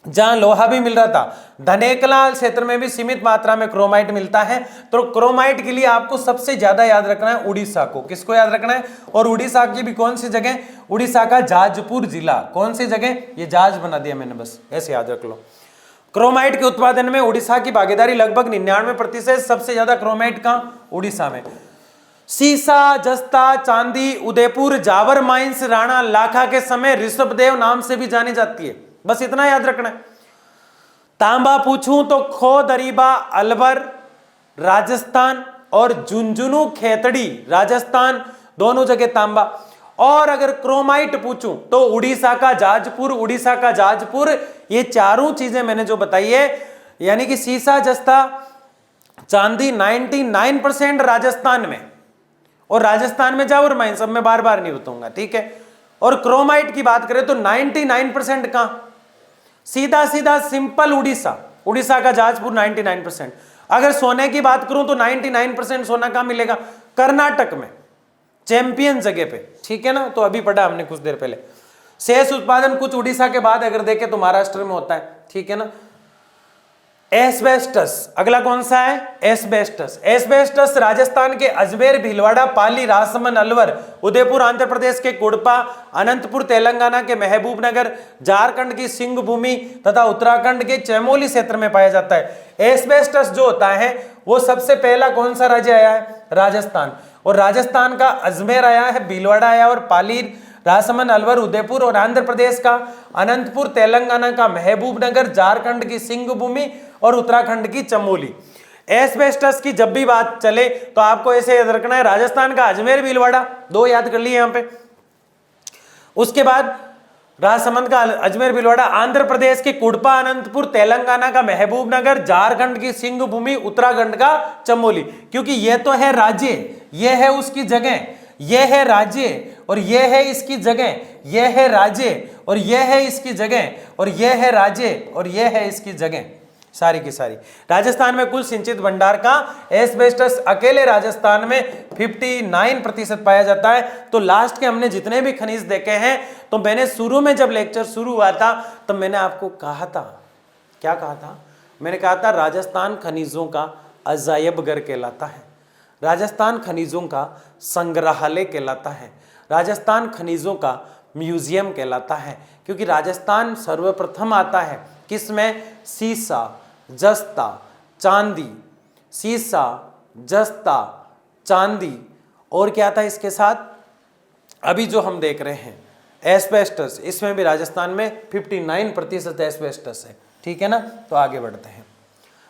जहां लोहा भी मिल रहा था। धनेकला क्षेत्र में भी सीमित मात्रा में क्रोमाइट मिलता है। तो क्रोमाइट के लिए आपको सबसे ज्यादा याद रखना है उड़ीसा को। किसको याद रखना है? और उड़ीसा की भी कौन सी जगह? उड़ीसा का जाजपुर जिला। कौन सी जगह? ये जाज बना दिया मैंने, बस ऐसे याद रख लो। क्रोमाइट के उत्पादन में उड़ीसा की भागीदारी लगभग 99%। सबसे ज्यादा क्रोमाइट कहां? उड़ीसा में। सीसा, जस्ता, चांदी, उदयपुर जावर माइंस राणा लाखा के समय ऋषभदेव नाम से भी जानी जाती है। बस इतना याद रखना है। तांबा पूछूं तो खो दरीबा अलवर राजस्थान और झुंझुनू खेतड़ी राजस्थान, दोनों जगह तांबा। और अगर क्रोमाइट पूछूं तो उड़ीसा का जाजपुर, उड़ीसा का जाजपुर। ये चारों चीजें मैंने जो बताई है, यानी कि सीसा, जस्ता, चांदी 99% राजस्थान में, और राजस्थान में जावर माइंस। अब मैं बार बार नहीं बताऊंगा, ठीक है। और क्रोमाइट की बात करें तो 99% कहां? सीधा सीधा सिंपल उड़ीसा, उड़ीसा का जाजपुर 99%। अगर सोने की बात करूं तो 99% सोना कहां मिलेगा? कर्नाटक में, चैंपियन जगह पे, ठीक है ना। तो अभी पढ़ा हमने कुछ देर पहले। शेष उत्पादन कुछ उड़ीसा के बाद अगर देखें तो महाराष्ट्र में होता है, ठीक है ना। एस्बेस्टस, अगला कौन सा है? एस्बेस्टस। एस्बेस्टस राजस्थान के अजमेर, भीलवाड़ा, पाली, राजसमंद, अलवर, उदयपुर आंध्र प्रदेश के कुड़पा, अनंतपुर तेलंगाना के महबूबनगर, झारखंड की सिंह भूमि तथा उत्तराखंड के चमोली क्षेत्र में पाया जाता है। एस्बेस्टस जो होता है वो सबसे पहला कौन सा राज्य आया है? राजस्थान। और राजस्थान का अजमेर आया है, भीलवाड़ा आया और पाली, राजसमंद, अलवर, उदयपुर, और आंध्र प्रदेश का अनंतपुर, तेलंगाना का महबूबनगर, झारखंड की सिंह भूमि और उत्तराखंड की चमोली। एस्बेस्टस की जब भी बात चले तो आपको ऐसे याद रखना है, राजस्थान का अजमेर, भीलवाड़ा, दो याद कर लिए यहां पे। उसके बाद राजसमंद का अजमेर, भीलवाड़ा, आंध्र प्रदेश के कुड़पा, अनंतपुर, तेलंगाना का महबूबनगर, झारखंड की सिंह भूमि, उत्तराखंड का चमोली। क्योंकि यह तो है राज्य, यह है उसकी जगह, यह है राज्य और यह है इसकी जगह, यह है राज्य और यह है इसकी जगह, और यह है राज्य और यह है इसकी जगह, सारी की सारी। राजस्थान में कुल सिंचित भंडार का एस्बेस्टस अकेले राजस्थान में 59% पाया जाता है। तो लास्ट के हमने जितने भी खनिज देखे हैं, तो मैंने शुरू में जब लेक्चर शुरू हुआ था तब मैंने आपको कहा था, क्या कहा था? मैंने कहा था राजस्थान खनिजों का अजायब घर कहलाता है, राजस्थान खनिजों का संग्रहालय कहलाता है, राजस्थान खनिजों का म्यूजियम कहलाता है। क्योंकि राजस्थान सर्वप्रथम आता है किसमें? सीसा, जस्ता, चांदी, सीसा, जस्ता, चांदी, और क्या था इसके साथ? अभी जो हम देख रहे हैं एस्बेस्टस, इसमें भी राजस्थान में 59% एस्बेस्टस है, ठीक है ना। तो आगे बढ़ते हैं।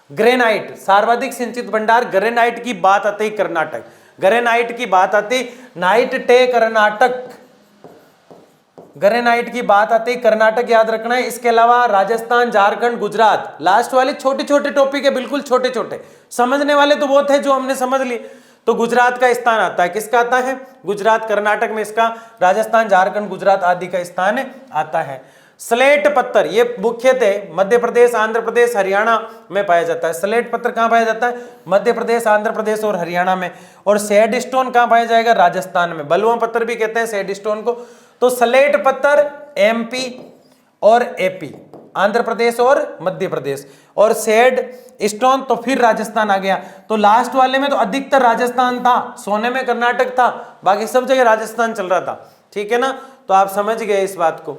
ग्रेनाइट, सर्वाधिक सिंचित भंडार। ग्रेनाइट की बात आती कर्नाटक, ग्रेनाइट की बात आती नाइट टे कर्नाटक, ग्रेनाइट की बात आती कर्नाटक, याद रखना है। इसके अलावा राजस्थान, झारखंड, गुजरात, लास्ट वाले छोटे छोटे टॉपिक है, बिल्कुल छोटे छोटे, समझने वाले तो बहुत है जो हमने समझ लिए। तो गुजरात का स्थान आता है, किसका आता है? गुजरात। कर्नाटक में इसका राजस्थान, झारखंड, गुजरात आदि का स्थान आता है। स्लेट पत्थर, ये मुख्यतः मध्य प्रदेश, आंध्र प्रदेश, हरियाणा में पाया जाता है। स्लेट पत्थर कहां पाया जाता है? मध्य प्रदेश, आंध्र प्रदेश और हरियाणा में। और सैंडस्टोन कहां पाया जाएगा? राजस्थान में। बलुआ पत्थर भी कहते हैं सैंडस्टोन को। तो स्लेट पत्थर एमपी और एपी, आंध्र प्रदेश और मध्य प्रदेश, और सैंड स्टोन तो फिर राजस्थान आ गया। तो लास्ट वाले में तो अधिकतर राजस्थान था, सोने में कर्नाटक था, बाकी सब जगह राजस्थान चल रहा था, ठीक है ना। तो आप समझ गए इस बात को।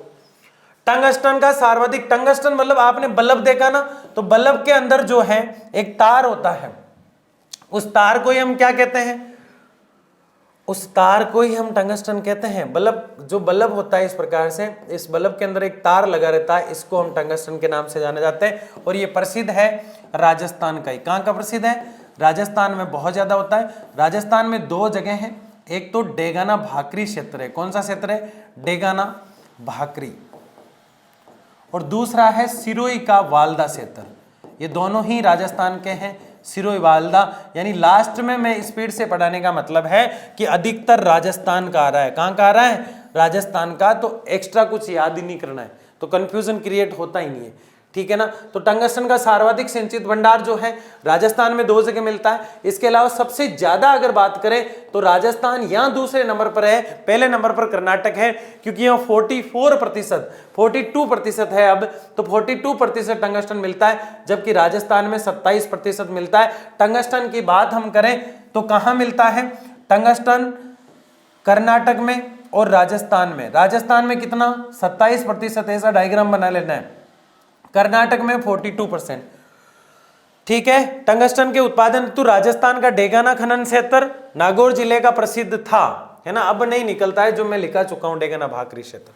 टंगस्टन का सर्वाधिक, टंगस्टन मतलब आपने बल्ब देखा ना, तो बल्ब के अंदर जो है एक तार होता है, उस तार को ही हम क्या कहते हैं? उस तार को ही हम टंगस्टन कहते हैं। बल्ब, जो बल्ब होता है इस प्रकार से, इस बल्ब के अंदर एक तार लगा रहता है, इसको हम टंगस्टन के नाम से जाने जाते हैं। और ये प्रसिद्ध है राजस्थान का ही। कहाँ का प्रसिद्ध है? राजस्थान में बहुत ज्यादा होता है। राजस्थान में दो जगह हैं, एक तो डेगाना भाकरी क्षेत्र है। कौन सा क्षेत्र है? डेगाना भाकरी। और दूसरा है सिरोही का वालदा क्षेत्र। ये दोनों ही राजस्थान के हैं, सिरोही वालदा। यानी लास्ट में मैं स्पीड से पढ़ाने का मतलब है कि अधिकतर राजस्थान का आ रहा है। कहाँ का आ रहा है? राजस्थान का। तो एक्स्ट्रा कुछ याद ही नहीं करना है, तो कंफ्यूजन क्रिएट होता ही नहीं है, ठीक है ना। तो टंगस्टन का सर्वाधिक संचित भंडार जो है राजस्थान में 2 जगह मिलता है। इसके अलावा सबसे ज्यादा अगर बात करें तो राजस्थान यहाँ दूसरे नंबर पर है, पहले नंबर पर कर्नाटक है, क्योंकि यहाँ 42% है अब, तो 42% टंगस्टन मिलता है, जबकि राजस्थान में 27% मिलता है। टंगस्टन की बात हम करें तो कहाँ मिलता है टंगस्टन? कर्नाटक में और राजस्थान में। राजस्थान में कितना? 27%, ऐसा डायग्राम बना लेना है। कर्नाटक में 42%। ठीक है। टंगस्टन के उत्पादन हेतु राजस्थान का डेगाना खनन क्षेत्र नागौर जिले का प्रसिद्ध था, है ना। अब नहीं निकलता है, जो मैं लिखा चुका हूं, डेगाना भाकरी क्षेत्र।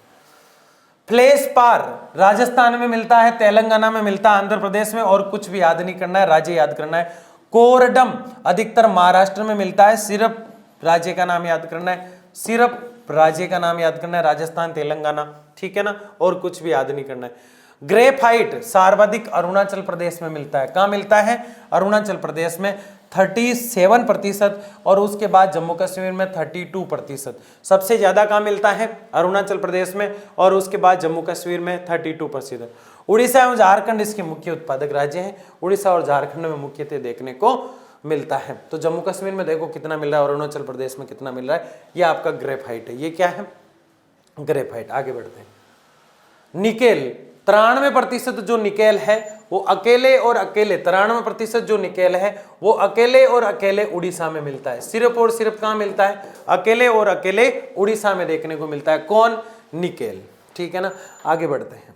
फ्लेसपार राजस्थान में मिलता है, तेलंगाना में मिलता है, आंध्र प्रदेश में, और कुछ भी याद नहीं करना है, राज्य याद करना है। कोरडम अधिकतर महाराष्ट्र में मिलता है, सिर्फ राज्य का नाम याद करना है, सिर्फ राज्य का नाम याद करना है, राजस्थान, तेलंगाना, ठीक है ना, और कुछ भी याद नहीं करना है। ग्रेफाइट सर्वाधिक अरुणाचल प्रदेश में मिलता है। कहाँ मिलता है? अरुणाचल प्रदेश में 37%, और उसके बाद जम्मू कश्मीर में 32%। सबसे ज्यादा कहाँ मिलता है? अरुणाचल प्रदेश में, और उसके बाद जम्मू कश्मीर में 32%। उड़ीसा एवं झारखंड इसके मुख्य उत्पादक राज्य हैं। उड़ीसा और झारखंड में मुख्यतः देखने को मिलता है। तो जम्मू कश्मीर में देखो कितना मिल रहा है, अरुणाचल प्रदेश में कितना मिल रहा है। ये आपका ग्रेफाइट है। ये क्या है? ग्रेफाइट। आगे बढ़ते हैं। निकेल 93% जो निकेल है वो अकेले और अकेले 93% जो निकेल है वो अकेले और अकेले उड़ीसा में मिलता है। सिर्फ और सिर्फ कहाँ मिलता है? अकेले और अकेले उड़ीसा में देखने को मिलता है। कौन? निकेल। ठीक है ना। आगे बढ़ते हैं।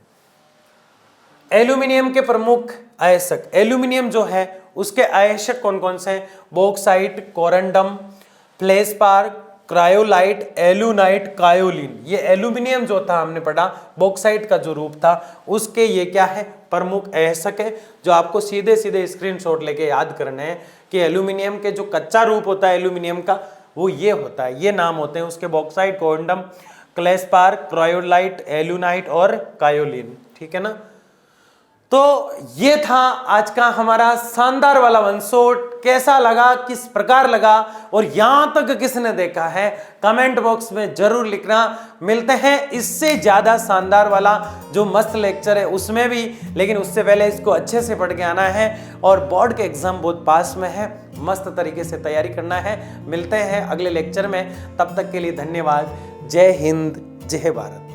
एल्यूमिनियम के प्रमुख अयस्क। एल्यूमिनियम जो है उसके अयस्क कौन कौन से हैं? Bauxite, corundum, feldspar, cryolite, alunite, kaolin. ये एल्यूमिनियम जो था हमने पढ़ा, बॉक्साइट का जो रूप था उसके ये क्या है? प्रमुख अयस्क है, जो आपको सीधे सीधे स्क्रीनशॉट लेके याद करने हैं कि एल्यूमिनियम के जो कच्चा रूप होता है एल्यूमिनियम का वो ये होता है, ये नाम होते हैं उसके, बॉक्साइट, कोरंडम, क्लेस्पार, क्रायोलाइट, एल्यूनाइट और कायोलिन। ठीक है ना। तो ये था आज का हमारा शानदार वाला वन शॉट। कैसा लगा, किस प्रकार लगा, और यहां तक किसने देखा है, कमेंट बॉक्स में जरूर लिखना। मिलते हैं इससे ज्यादा शानदार वाला जो मस्त लेक्चर है उसमें भी, लेकिन उससे पहले इसको अच्छे से पढ़ के आना है, और बोर्ड के एग्जाम बहुत पास में है, मस्त तरीके से तैयारी करना है। मिलते हैं अगले लेक्चर में, तब तक के लिए धन्यवाद। जय हिंद, जय भारत।